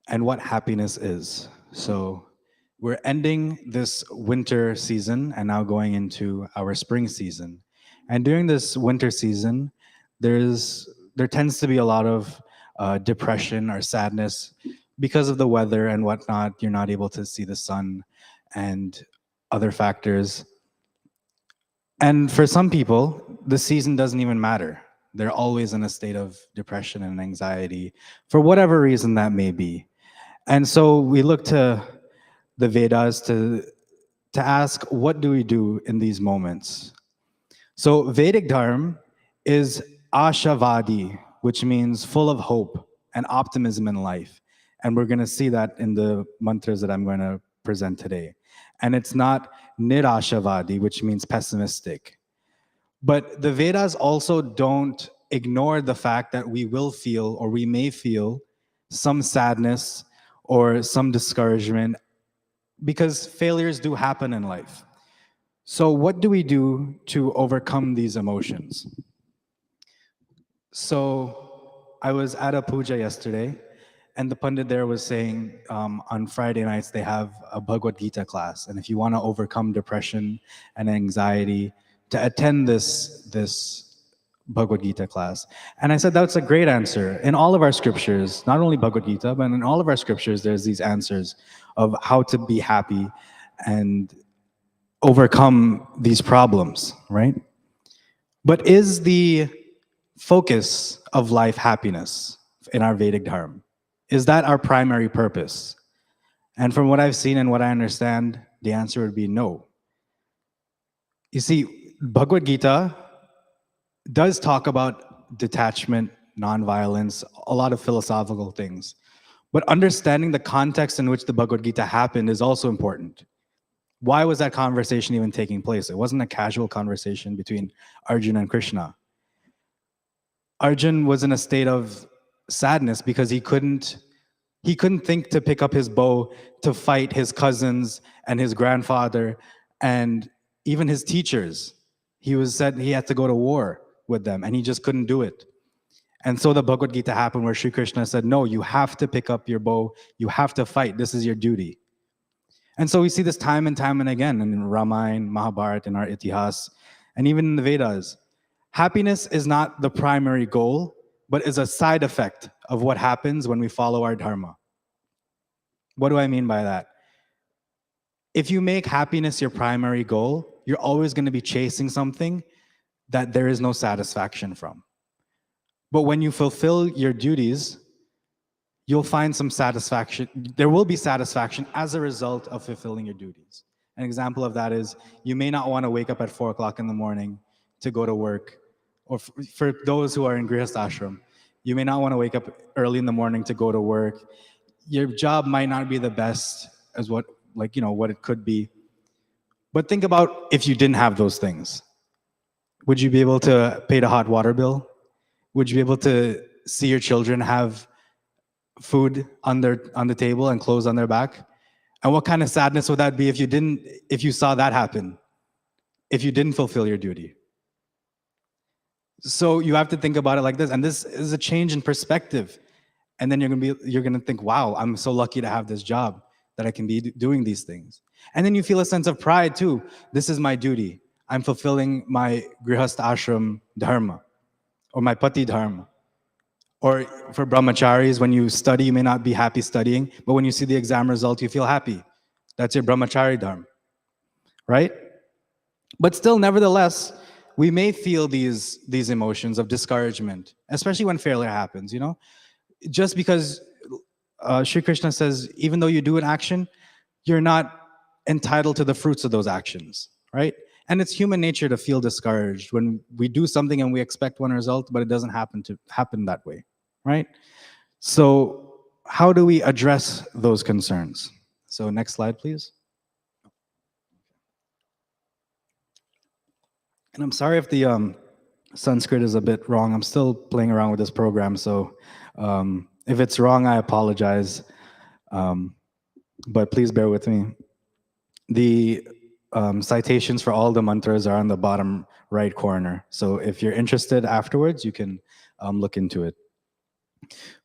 and what happiness is. So we're ending this winter season and now going into our spring season. And during this winter season, there tends to be a lot of depression or sadness because of the weather and whatnot. You're not able to see the sun and other factors. And for some people, the season doesn't even matter. They're always in a state of depression and anxiety for whatever reason that may be. And so we look to the Vedas to ask, what do we do in these moments? So Vedic Dharma is ashavadi, which means full of hope and optimism in life. And we're going to see that in the mantras that I'm going to present today. And it's not nirashavadi, which means pessimistic. But the Vedas also don't ignore the fact that we will feel or we may feel some sadness or some discouragement because failures do happen in life. So what do we do to overcome these emotions? So I was at a puja yesterday, and the pundit there was saying on Friday nights they have a Bhagavad Gita class, and if you want to overcome depression and anxiety, to attend this Bhagavad Gita class. And I said that's a great answer. In all of our scriptures, not only Bhagavad Gita, but in all of our scriptures, there's these answers of how to be happy and overcome these problems, right? But is the focus of life happiness in our Vedic Dharma? Is that our primary purpose? And from what I've seen and what I understand, the answer would be no. You see, Bhagavad Gita does talk about detachment, nonviolence, a lot of philosophical things. But understanding the context in which the Bhagavad Gita happened is also important. Why was that conversation even taking place? It wasn't a casual conversation between Arjuna and Krishna. Arjun was in a state of sadness because he couldn't think to pick up his bow to fight his cousins and his grandfather and even his teachers. He was said he had to go to war with them and he just couldn't do it. And so the Bhagavad Gita happened where Sri Krishna said, no, you have to pick up your bow. You have to fight. This is your duty. And so we see this time and time and again in Ramayana, Mahabharata, in our Itihas, and even in the Vedas. Happiness is not the primary goal, but is a side effect of what happens when we follow our dharma. What do I mean by that? If you make happiness your primary goal, you're always going to be chasing something that there is no satisfaction from. But when you fulfill your duties, you'll find some satisfaction. There will be satisfaction as a result of fulfilling your duties. An example of that is you may not want to wake up at 4 o'clock in the morning to go to work. Or for those who are in Grihast Ashram, you may not want to wake up early in the morning to go to work. Your job might not be the best as what it could be. But think about if you didn't have those things. Would you be able to pay the hot water bill? Would you be able to see your children have food on the table and clothes on their back? And what kind of sadness would that be if you saw that happen, if you didn't fulfill your duty? So you have to think about it like this, and this is a change in perspective. And then you're gonna think, wow, I'm so lucky to have this job that I can be doing these things. And then you feel a sense of pride too. This is my duty. I'm fulfilling my Grihastha Ashram dharma or my Pati dharma. Or for brahmacharis, when you study, you may not be happy studying, but when you see the exam result, you feel happy. That's your brahmachari dharma, right? But still, nevertheless, we may feel these emotions of discouragement, especially when failure happens, Just because Sri Krishna says, even though you do an action, you're not entitled to the fruits of those actions, right? And it's human nature to feel discouraged when we do something and we expect one result, but it doesn't happen that way, right? So how do we address those concerns? So next slide, please. And I'm sorry if the Sanskrit is a bit wrong. I'm still playing around with this program, so if it's wrong, I apologize. But please bear with me. The citations for all the mantras are on the bottom right corner. So if you're interested afterwards, you can look into it.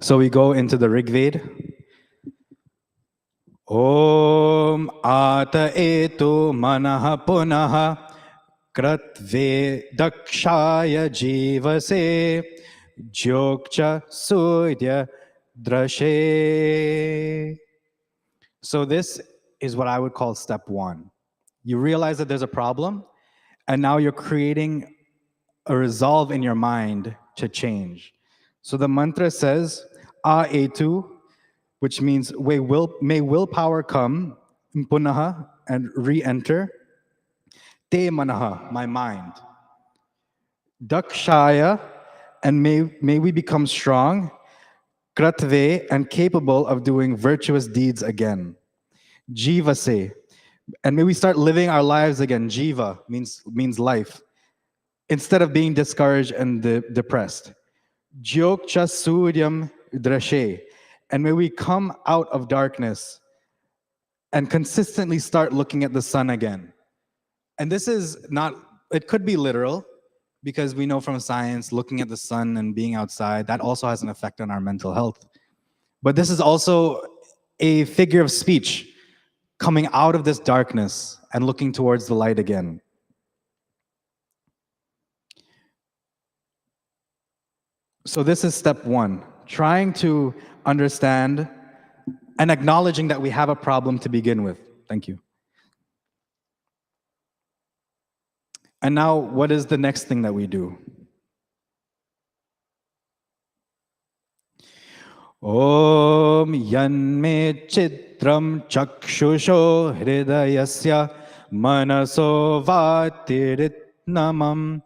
So we go into the Rig Veda. Om Ata Etu Manaha Punaha Kratve Dakshaya Jivase Jyokcha Sudya Drashe. So this is what I would call step one. You realize that there's a problem, and now you're creating a resolve in your mind to change. So the mantra says, A etu, which means may willpower come, punaha, and re-enter, te manaha, my mind. Dakshaya, and may we become strong, kratve, and capable of doing virtuous deeds again. Jivase, and may we start living our lives again. Jiva means life, instead of being discouraged and depressed. Jyokcha suryam drashe, and may we come out of darkness and consistently start looking at the sun again. And this is not, it could be literal, because we know from science, looking at the sun and being outside, that also has an effect on our mental health. But this is also a figure of speech, coming out of this darkness and looking towards the light again. So this is step one, trying to understand and acknowledging that we have a problem to begin with. Thank you. And now, what is the next thing that we do? Om yanme chitram chakshusho hridayasya manaso vatiritnamam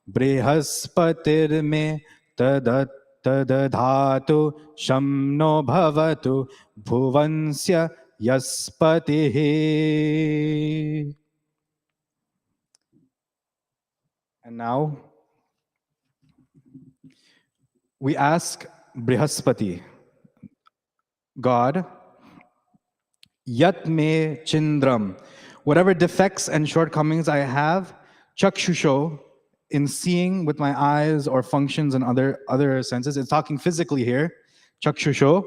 brihaspatir me tadadhatu shamno bhavatu bhuvansya yaspatihi. And now we ask Brihaspati, God, yat me chindram, whatever defects and shortcomings I have, chakshusho, in seeing with my eyes or functions and other senses, it's talking physically here, chakshusho,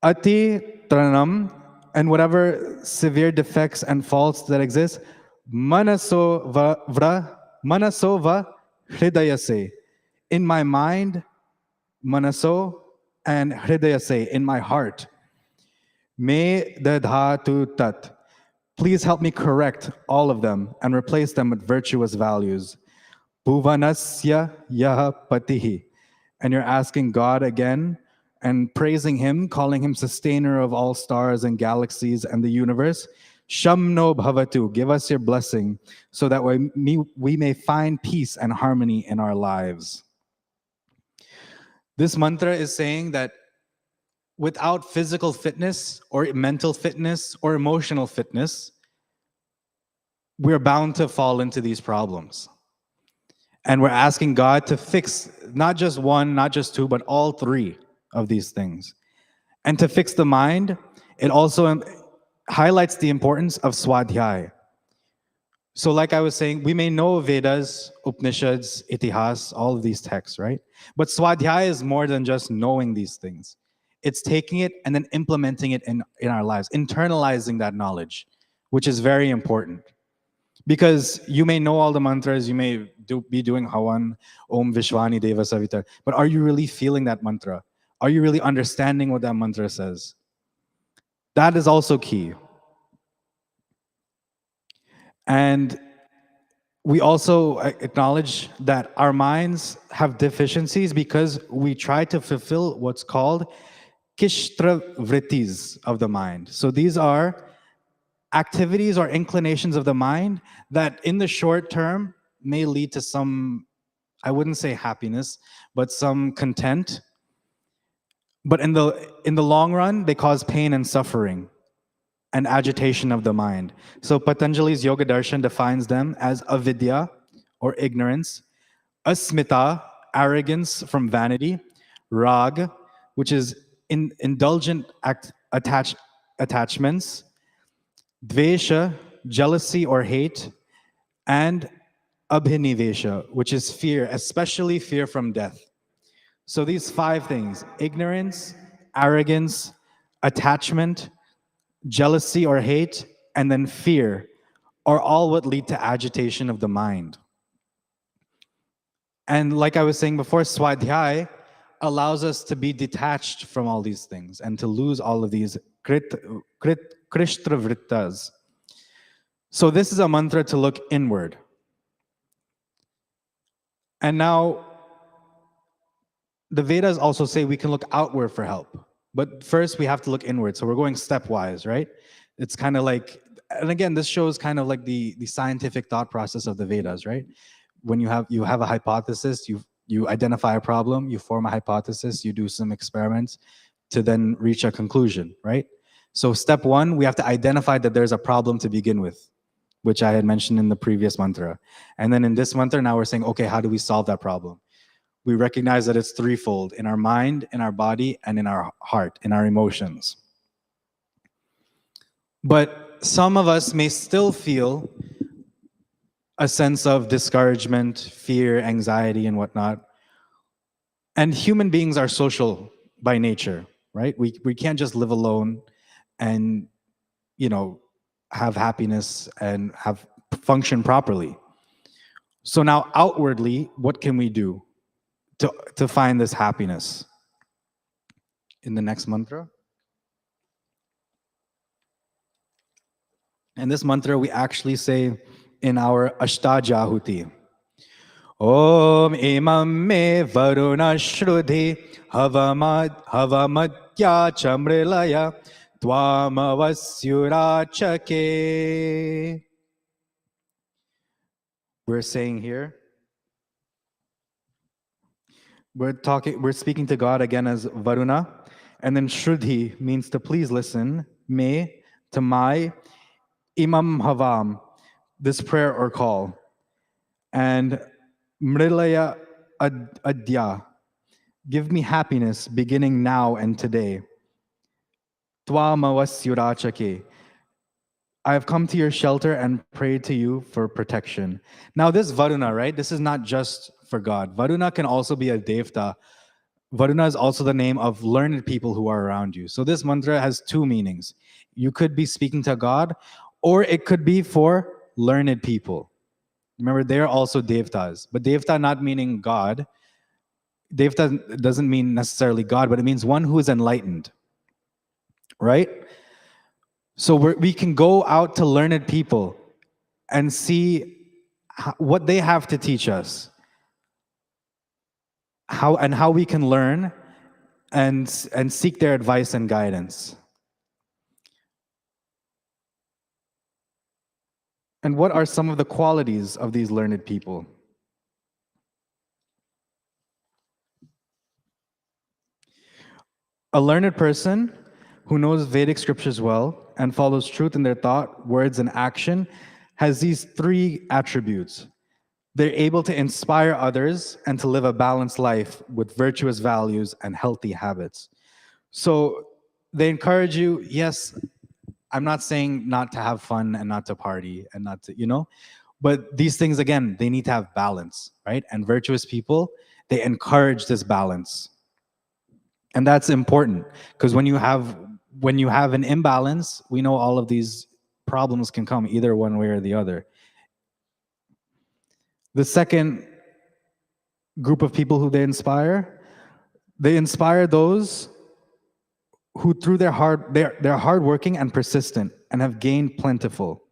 ati tranam, and whatever severe defects and faults that exist, manaso va hridayase, in my mind, manaso, and hridayase, in my heart. Me dadhatu tat. Please help me correct all of them and replace them with virtuous values. Bhuvanasya yaha patihi. And you're asking God again and praising him, calling him sustainer of all stars and galaxies and the universe. Shamno bhavatu, give us your blessing so that we may find peace and harmony in our lives. This mantra is saying that without physical fitness or mental fitness or emotional fitness, we're bound to fall into these problems. And we're asking God to fix not just one, not just two, but all three of these things. And to fix the mind, it also highlights the importance of swadhyaya. So like I was saying, we may know Vedas, Upanishads, Itihas, all of these texts, right? But swadhyaya is more than just knowing these things. It's taking it and then implementing it in our lives, internalizing that knowledge, which is very important. Because you may know all the mantras, you may be doing Havan, Om Vishwani Deva Savita, but are you really feeling that mantra? Are you really understanding what that mantra says? That is also key. And we also acknowledge that our minds have deficiencies because we try to fulfill what's called kishtra vrittis of the mind. So these are activities or inclinations of the mind that in the short term may lead to some, I wouldn't say happiness, but some content. But in the long run, they cause pain and suffering and agitation of the mind. So Patanjali's Yoga Darshan defines them as avidya, or ignorance, asmita, arrogance from vanity, rag, which is indulgent attachments, dvesha, jealousy or hate, and abhinivesha, which is fear, especially fear from death. So these 5 things: ignorance, arrogance, attachment, jealousy or hate, and then fear, are all what lead to agitation of the mind. And like I was saying before, Swadhyay allows us to be detached from all these things and to lose all of these krishtra vrittas. So this is a mantra to look inward. And now, the Vedas also say we can look outward for help. But first we have to look inward. So we're going stepwise, right? It's kind of like, and again, this shows kind of like the scientific thought process of the Vedas, right? When you have a hypothesis, you identify a problem, you form a hypothesis, you do some experiments to then reach a conclusion, right? So step 1, we have to identify that there's a problem to begin with, which I had mentioned in the previous mantra. And then in this mantra, now we're saying, okay, how do we solve that problem? We recognize that it's threefold: in our mind, in our body, and in our heart, in our emotions. But some of us may still feel a sense of discouragement, fear, anxiety, and whatnot. And human beings are social by nature, right? We can't just live alone and, have happiness and have function properly. So now outwardly, what can we do to find this happiness? In the next mantra. And this mantra we actually say in our Ashtajahuti. Om me varuna shrudhi havamadya chamrilaya tvamavasyurachake. We're saying here, we're speaking to God again as Varuna, and then Shrudhi means to please listen, me, to my, imam havam, this prayer or call, and mrilaya adya, give me happiness beginning now and today. Tvamavasyurachake, I have come to your shelter and prayed to you for protection. Now this Varuna, right? This is not just for God. Varuna can also be a devta. Varuna is also the name of learned people who are around you. So this mantra has 2 meanings. You could be speaking to God, or it could be for learned people. Remember, they're also devtas. But devta not meaning God. Devta doesn't mean necessarily God, but it means one who is enlightened. Right? So we can go out to learned people and see what they have to teach us, how we can learn and seek their advice and guidance. And what are some of the qualities of these learned people? A learned person who knows Vedic scriptures well and follows truth in their thought, words, and action has these 3 attributes. They're able to inspire others and to live a balanced life with virtuous values and healthy habits. So they encourage you, yes, I'm not saying not to have fun and not to party and not to, but these things, again, they need to have balance, right? And virtuous people, they encourage this balance. And that's important because when you have an imbalance, we know all of these problems can come either one way or the other. The second group of people who they inspire those who through they're hardworking and persistent and have gained plentiful.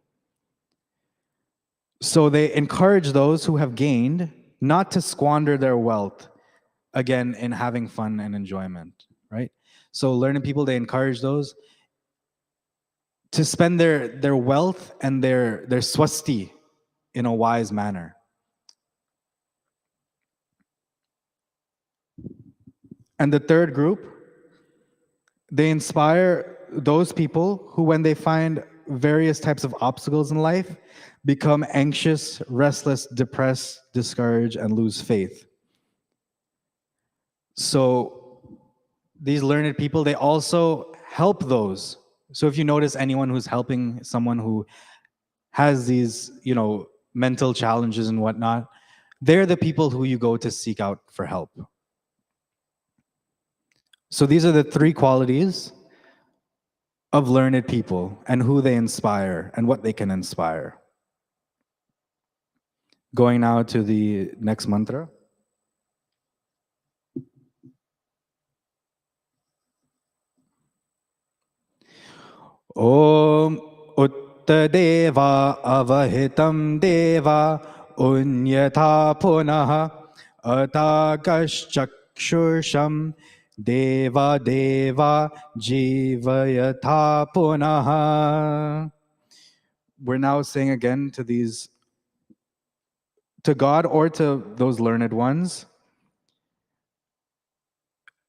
So they encourage those who have gained not to squander their wealth, again, in having fun and enjoyment, right? So learning people, they encourage those to spend their wealth and their swasti in a wise manner. And the third group, they inspire those people who, when they find various types of obstacles in life, become anxious, restless, depressed, discouraged, and lose faith. So these learned people, they also help those. So if you notice anyone who's helping someone who has these, mental challenges and whatnot, they're the people who you go to seek out for help. So these are the three qualities of learned people and who they inspire and what they can inspire. Going now to the next mantra. Om Uttadeva Avahitam Deva Unyatha Punaha Atagashchakshursham Deva Deva Jivayatha Punaha. We're now saying again to God or to those learned ones,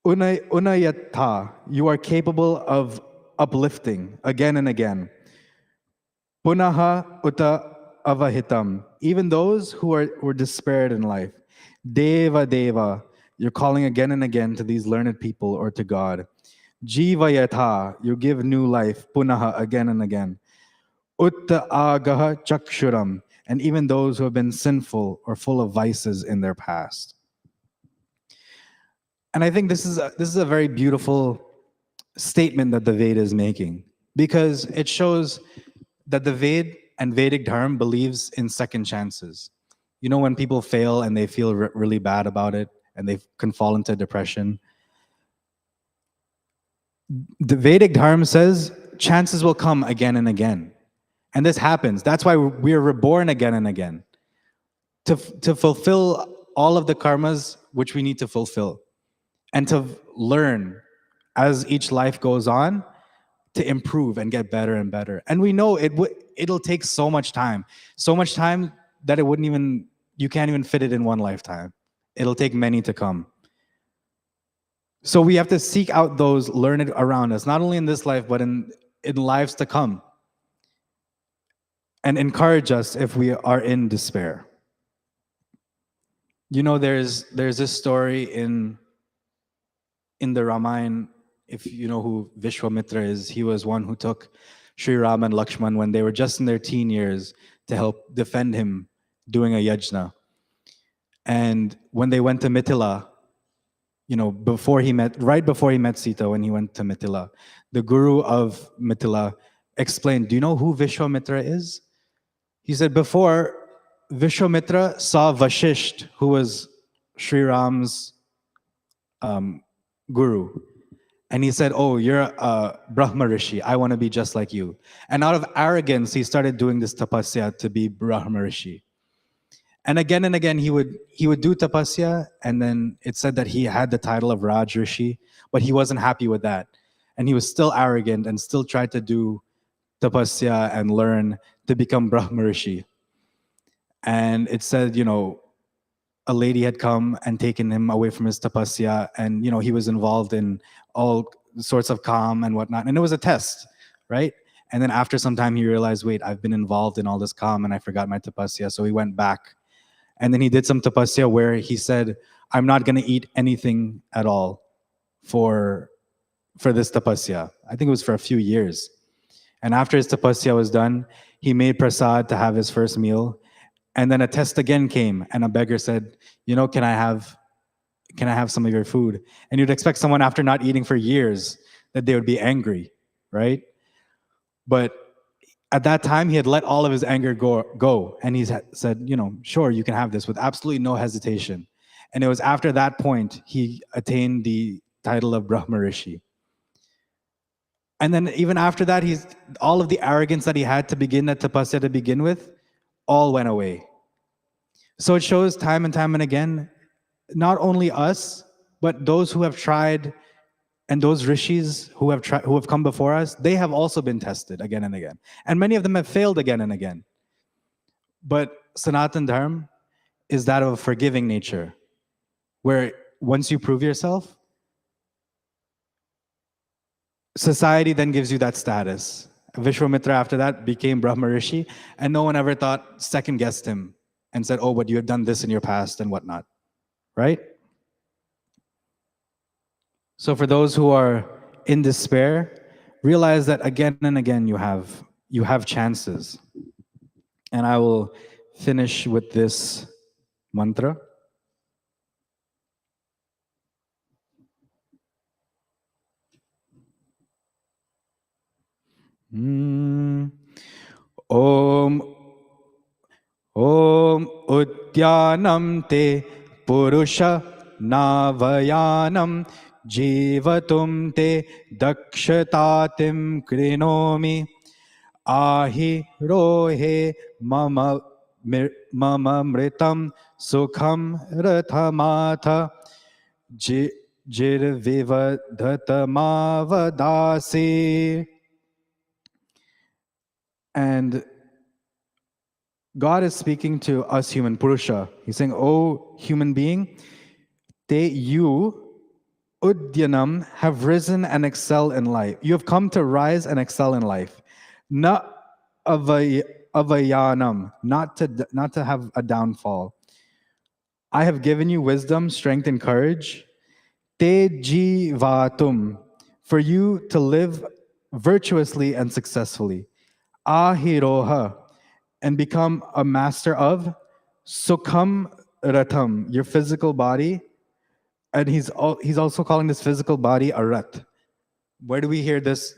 Unayatha, you are capable of uplifting again and again. Punaha uta avahitam, even those who are despaired in life. Deva Deva, you're calling again and again to these learned people or to God. Jivayatha, you give new life. Punaha, again and again. Utta agaha chakshuram, and even those who have been sinful or full of vices in their past. And I think this is a very beautiful statement that the Veda is making, because it shows that the Veda and Vedic Dharma believes in second chances. You know, when people fail and they feel really bad about it and they can fall into depression, the Vedic Dharma says chances will come again and again. And this happens. That's why we are reborn again and again, to fulfill all of the karmas which we need to fulfill, and to learn as each life goes on to improve and get better and better. And we know it'll take so much time that you can't even fit it in one lifetime. It'll take many to come. So we have to seek out those learned around us, not only in this life, but in lives to come, and encourage us if we are in despair. You know, there's this story in the Ramayana. If you know who Vishwamitra is, he was one who took Sri Ram and Lakshman when they were just in their teen years to help defend him doing a yajna. And when they went to Mithila, right before he met Sita, when he went to Mithila, the guru of Mithila explained, do you know who Vishwamitra is? He said, before, Vishwamitra saw Vashisht, who was Sri Ram's guru. And he said, oh, you're a Brahma Rishi. I want to be just like you. And out of arrogance, he started doing this tapasya to be Brahma Rishi. And again, he would do tapasya, and then it said that he had the title of Raj Rishi, but he wasn't happy with that. And he was still arrogant and still tried to do tapasya and learn to become Brahma Rishi. And it said, a lady had come and taken him away from his tapasya, and he was involved in all sorts of calm and whatnot, and it was a test, right? And then after some time he realized, wait, I've been involved in all this calm and I forgot my tapasya. So he went back, and then he did some tapasya where he said, I'm not going to eat anything at all for this tapasya. I think it was for a few years. And after his tapasya was done, he made prasad to have his first meal. And then a test again came, and a beggar said, can I have some of your food? And you'd expect someone, after not eating for years, that they would be angry, right? But at that time, he had let all of his anger go, and he said, sure, you can have this, with absolutely no hesitation. And it was after that point he attained the title of Brahma Rishi. And then even after that, all of the arrogance that he had to begin at tapasya to begin with, all went away. So it shows time and time and again, not only us, but those who have tried And those rishis who have come before us, they have also been tested again and again. And many of them have failed again and again. But Sanatan Dharma is that of a forgiving nature, where once you prove yourself, society then gives you that status. Vishwamitra after that became Brahma Rishi, and no one ever thought, second guessed him and said, oh, but you have done this in your past and whatnot, right? So for those who are in despair, realize that again and again you have chances. And I will finish with this mantra. Om Udyanam te Purusha Navayanam Jivatum te Dakshatatim Krinomi Ahi Rohe Mama Mritam Sukham Rathamatha Jirvivadhatamavadasi. And God is speaking to us human, Purusha. He's saying, oh, human being, you, Udyanam, have risen and excel in life. You have come to rise and excel in life. Not avayanam, not to have a downfall. I have given you wisdom, strength, and courage. Te jivatum, for you to live virtuously and successfully. Ahiroha, and become a master of Sukham Ratham, your physical body. And he's also calling this physical body a Rath. Where do we hear this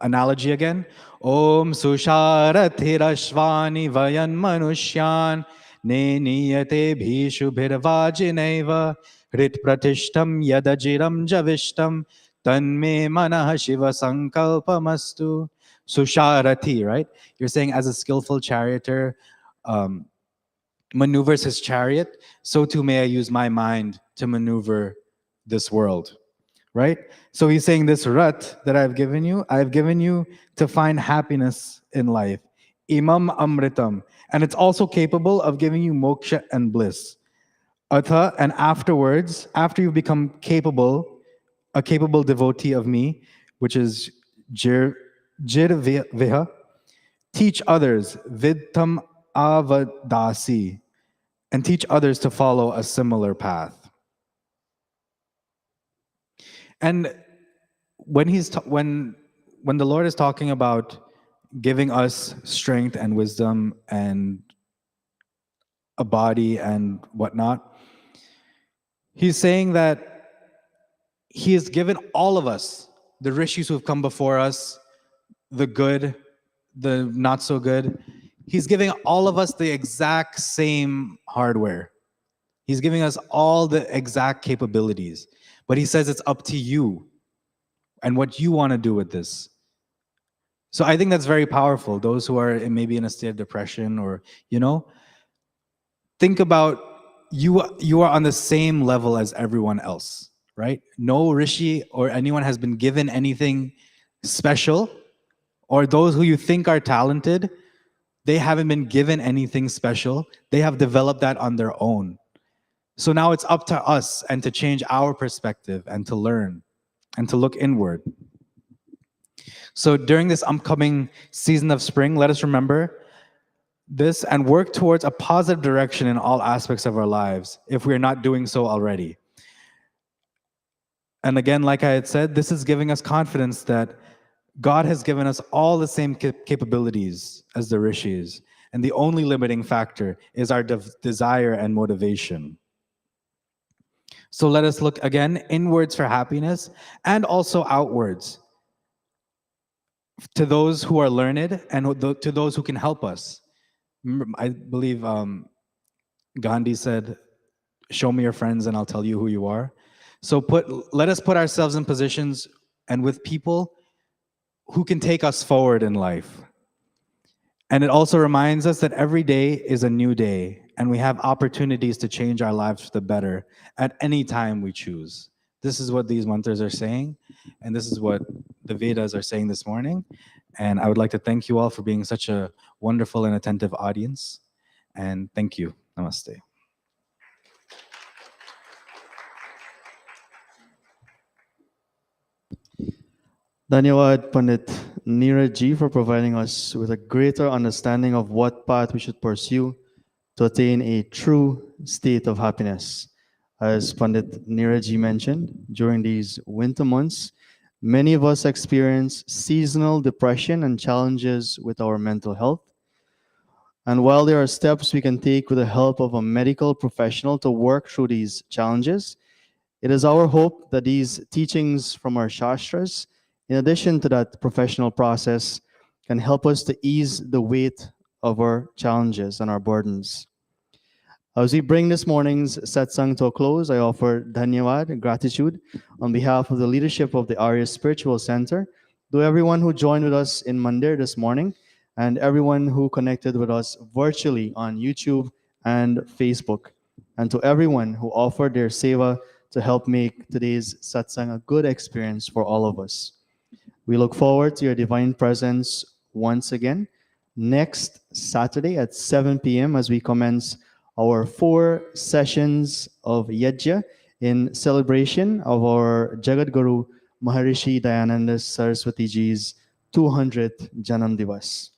analogy again? Om Susharathirashvani Vayan Manushyan Ne Niyate Bhishubhirvajineva Hrit Pratishtam Yadajiram Javishtam Tanme Manah Shiva Sankalpamastu. Susharathi, right? You're saying as a skillful charioteer maneuvers his chariot, so too may I use my mind to maneuver this world, right? So he's saying this Rat that I've given you to find happiness in life. Imam Amritam. And it's also capable of giving you moksha and bliss. Atha, and afterwards, after you've become a capable devotee of me, which is Jirviha, teach others, Vidtam Avadasi, and teach others to follow a similar path. And when the Lord is talking about giving us strength and wisdom and a body and whatnot, he's saying that he has given all of us, the rishis who have come before us, the good, the not so good, he's giving all of us the exact same hardware. He's giving us all the exact capabilities. But he says it's up to you and what you want to do with this. So I think that's very powerful. Those who are maybe in a state of depression or, think about you are on the same level as everyone else, right? No rishi or anyone has been given anything special, or those who you think are talented, they haven't been given anything special. They have developed that on their own. So now it's up to us and to change our perspective and to learn and to look inward. So during this upcoming season of spring, let us remember this and work towards a positive direction in all aspects of our lives if we are not doing so already. And again, like I had said, this is giving us confidence that God has given us all the same capabilities as the rishis. And the only limiting factor is our desire and motivation. So let us look again inwards for happiness and also outwards to those who are learned and to those who can help us. I believe Gandhi said, show me your friends and I'll tell you who you are. So let us put ourselves in positions and with people who can take us forward in life. And it also reminds us that every day is a new day and we have opportunities to change our lives for the better at any time we choose. This is what these mantras are saying, and this is what the Vedas are saying this morning. And I would like to thank you all for being such a wonderful and attentive audience. And thank you. Namaste. Dhanyawad Pandit Neeraj ji for providing us with a greater understanding of what path we should pursue to attain a true state of happiness. As Pandit Neeraj ji mentioned, during these winter months, many of us experience seasonal depression and challenges with our mental health. And while there are steps we can take with the help of a medical professional to work through these challenges, it is our hope that these teachings from our Shastras, in addition to that professional process, can help us to ease the weight of our challenges and our burdens. As we bring this morning's satsang to a close, I offer dhanyawad, gratitude, on behalf of the leadership of the Arya Spiritual Center, to everyone who joined with us in Mandir this morning, and everyone who connected with us virtually on YouTube and Facebook, and to everyone who offered their seva to help make today's satsang a good experience for all of us. We look forward to your divine presence once again next Saturday at 7 p.m. as we commence our 4 sessions of Yajna in celebration of our Jagat Guru Maharishi Dayananda Saraswati Ji's 200th Janam Divas.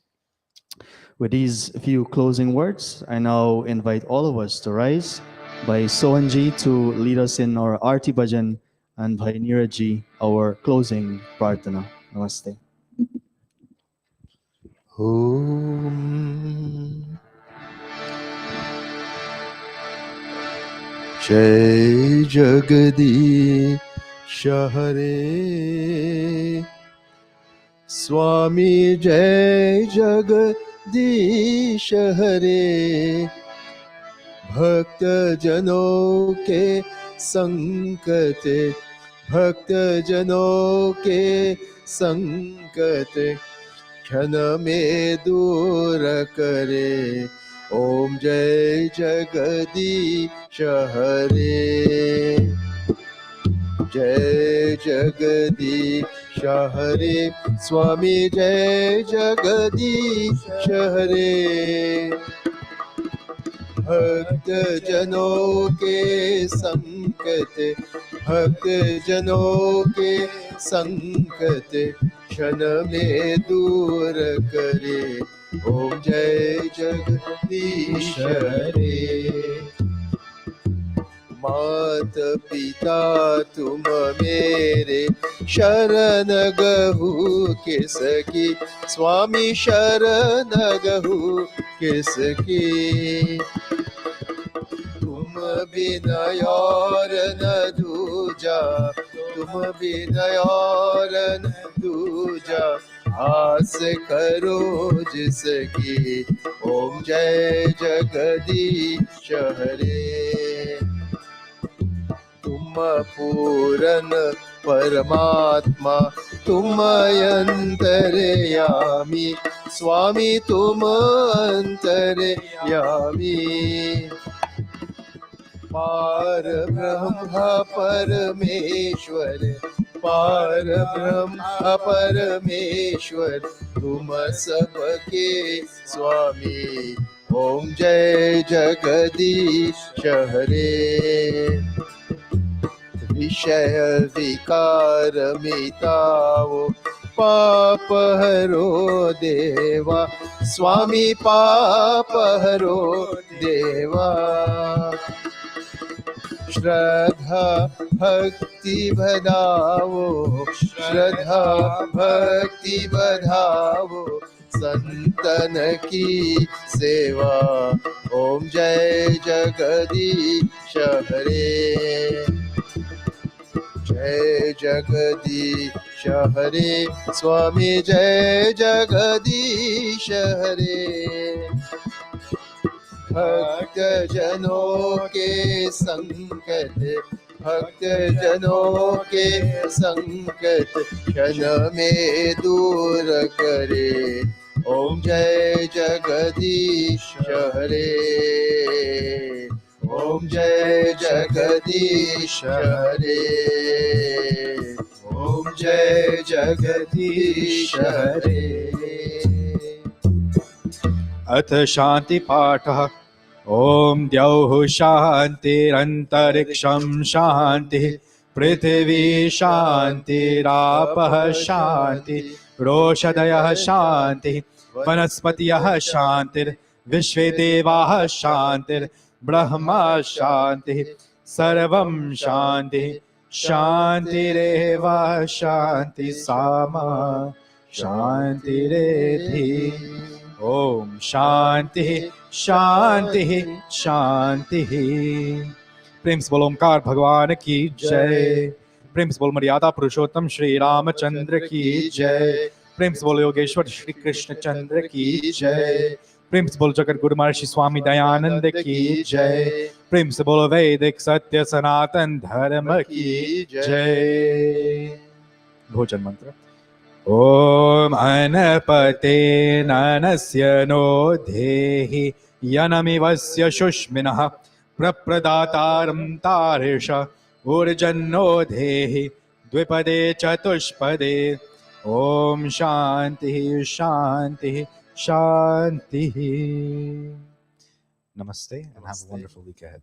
With these few closing words, I now invite all of us to rise by Sohanji to lead us in our Aarti Bhajan and by Neeraj our closing Prarthana. Namaste. Om Jai Jagadish Hare Swami Jai Jagadish Hare Bhakta Jano ke Sankate Bhakta Jano ke Sankate क्षण में दूर करे ओम जय जगदीश हरे जय जगदीश हरे स्वामी जय जगदीश हरे भक्त जनों के संकट भक्त जनों के संकट क्षण में दूर करे ओम जय जगदीश हरे मात पिता तुम मेरे शरण गहु किसकी स्वामी शरण गहु किसकी तुम बिना और न दूजा तुम बिना और न दूजा आस करो जिसकी ओम जय जगदीश हरे तुम पूरन परमात्मा तुम अंतर्यामी स्वामी तुम अंतर्यामी पार ब्रह्म परमेश्वर पार ब्रह्म परमेश्वर तुम सबके स्वामी ओम जय जगदीश हरे विषय विकार मिटाओ पाप हरो देवा स्वामी पाप हरो देवा श्रद्धा भक्ति बढ़ाओ श्रद्धा भक्ति बढ़ाओ संतन की सेवा ओम जय जगदीश हरे जय जगदीश हरे स्वामी जय जगदीश हरे भक्त जनों के संकट भक्त जनों के संकट क्षण में दूर करे ओम जय जगदीश हरे, ओम जय जगदीश हरे, ओम जय जगदीश हरे। अथ शांति पाठः। ओम द्यौः शान्तिरन्तरिक्षं शान्तिः, पृथिवी शान्तिरापः शान्ति, रोषधयः शान्तिः, वनस्पतयः शान्तिर्विश्वे देवाः शान्तिर्ब्रह्मा शान्तिः, सर्वं शान्तिः शान्तिरेव शान्ति सामा शान्तिरेधि। ओम शांति शांति शांति। प्रेम से बोलो ओमकार भगवान की जय। प्रेम से बोलो मर्यादा पुरुषोत्तम श्री रामचंद्र की जय। प्रेम से बोलो योगेश्वर श्री कृष्ण चंद्र की जय। प्रेम से बोलो जगत गुरु महर्षि स्वामी दयानंद की जय। प्रेम से बोलो वैदिक सत्य सनातन धर्म की जय। भोजन मंत्र। ओम अनपते ननस्य नो धेहि यनमिवस्य शुष्मिनः प्रप्रदातारं तारिष ऊर्जन्नो धेहि द्विपदे चतुष्पदे। ओम शांति शांति शांति। Namaste and have a wonderful week ahead.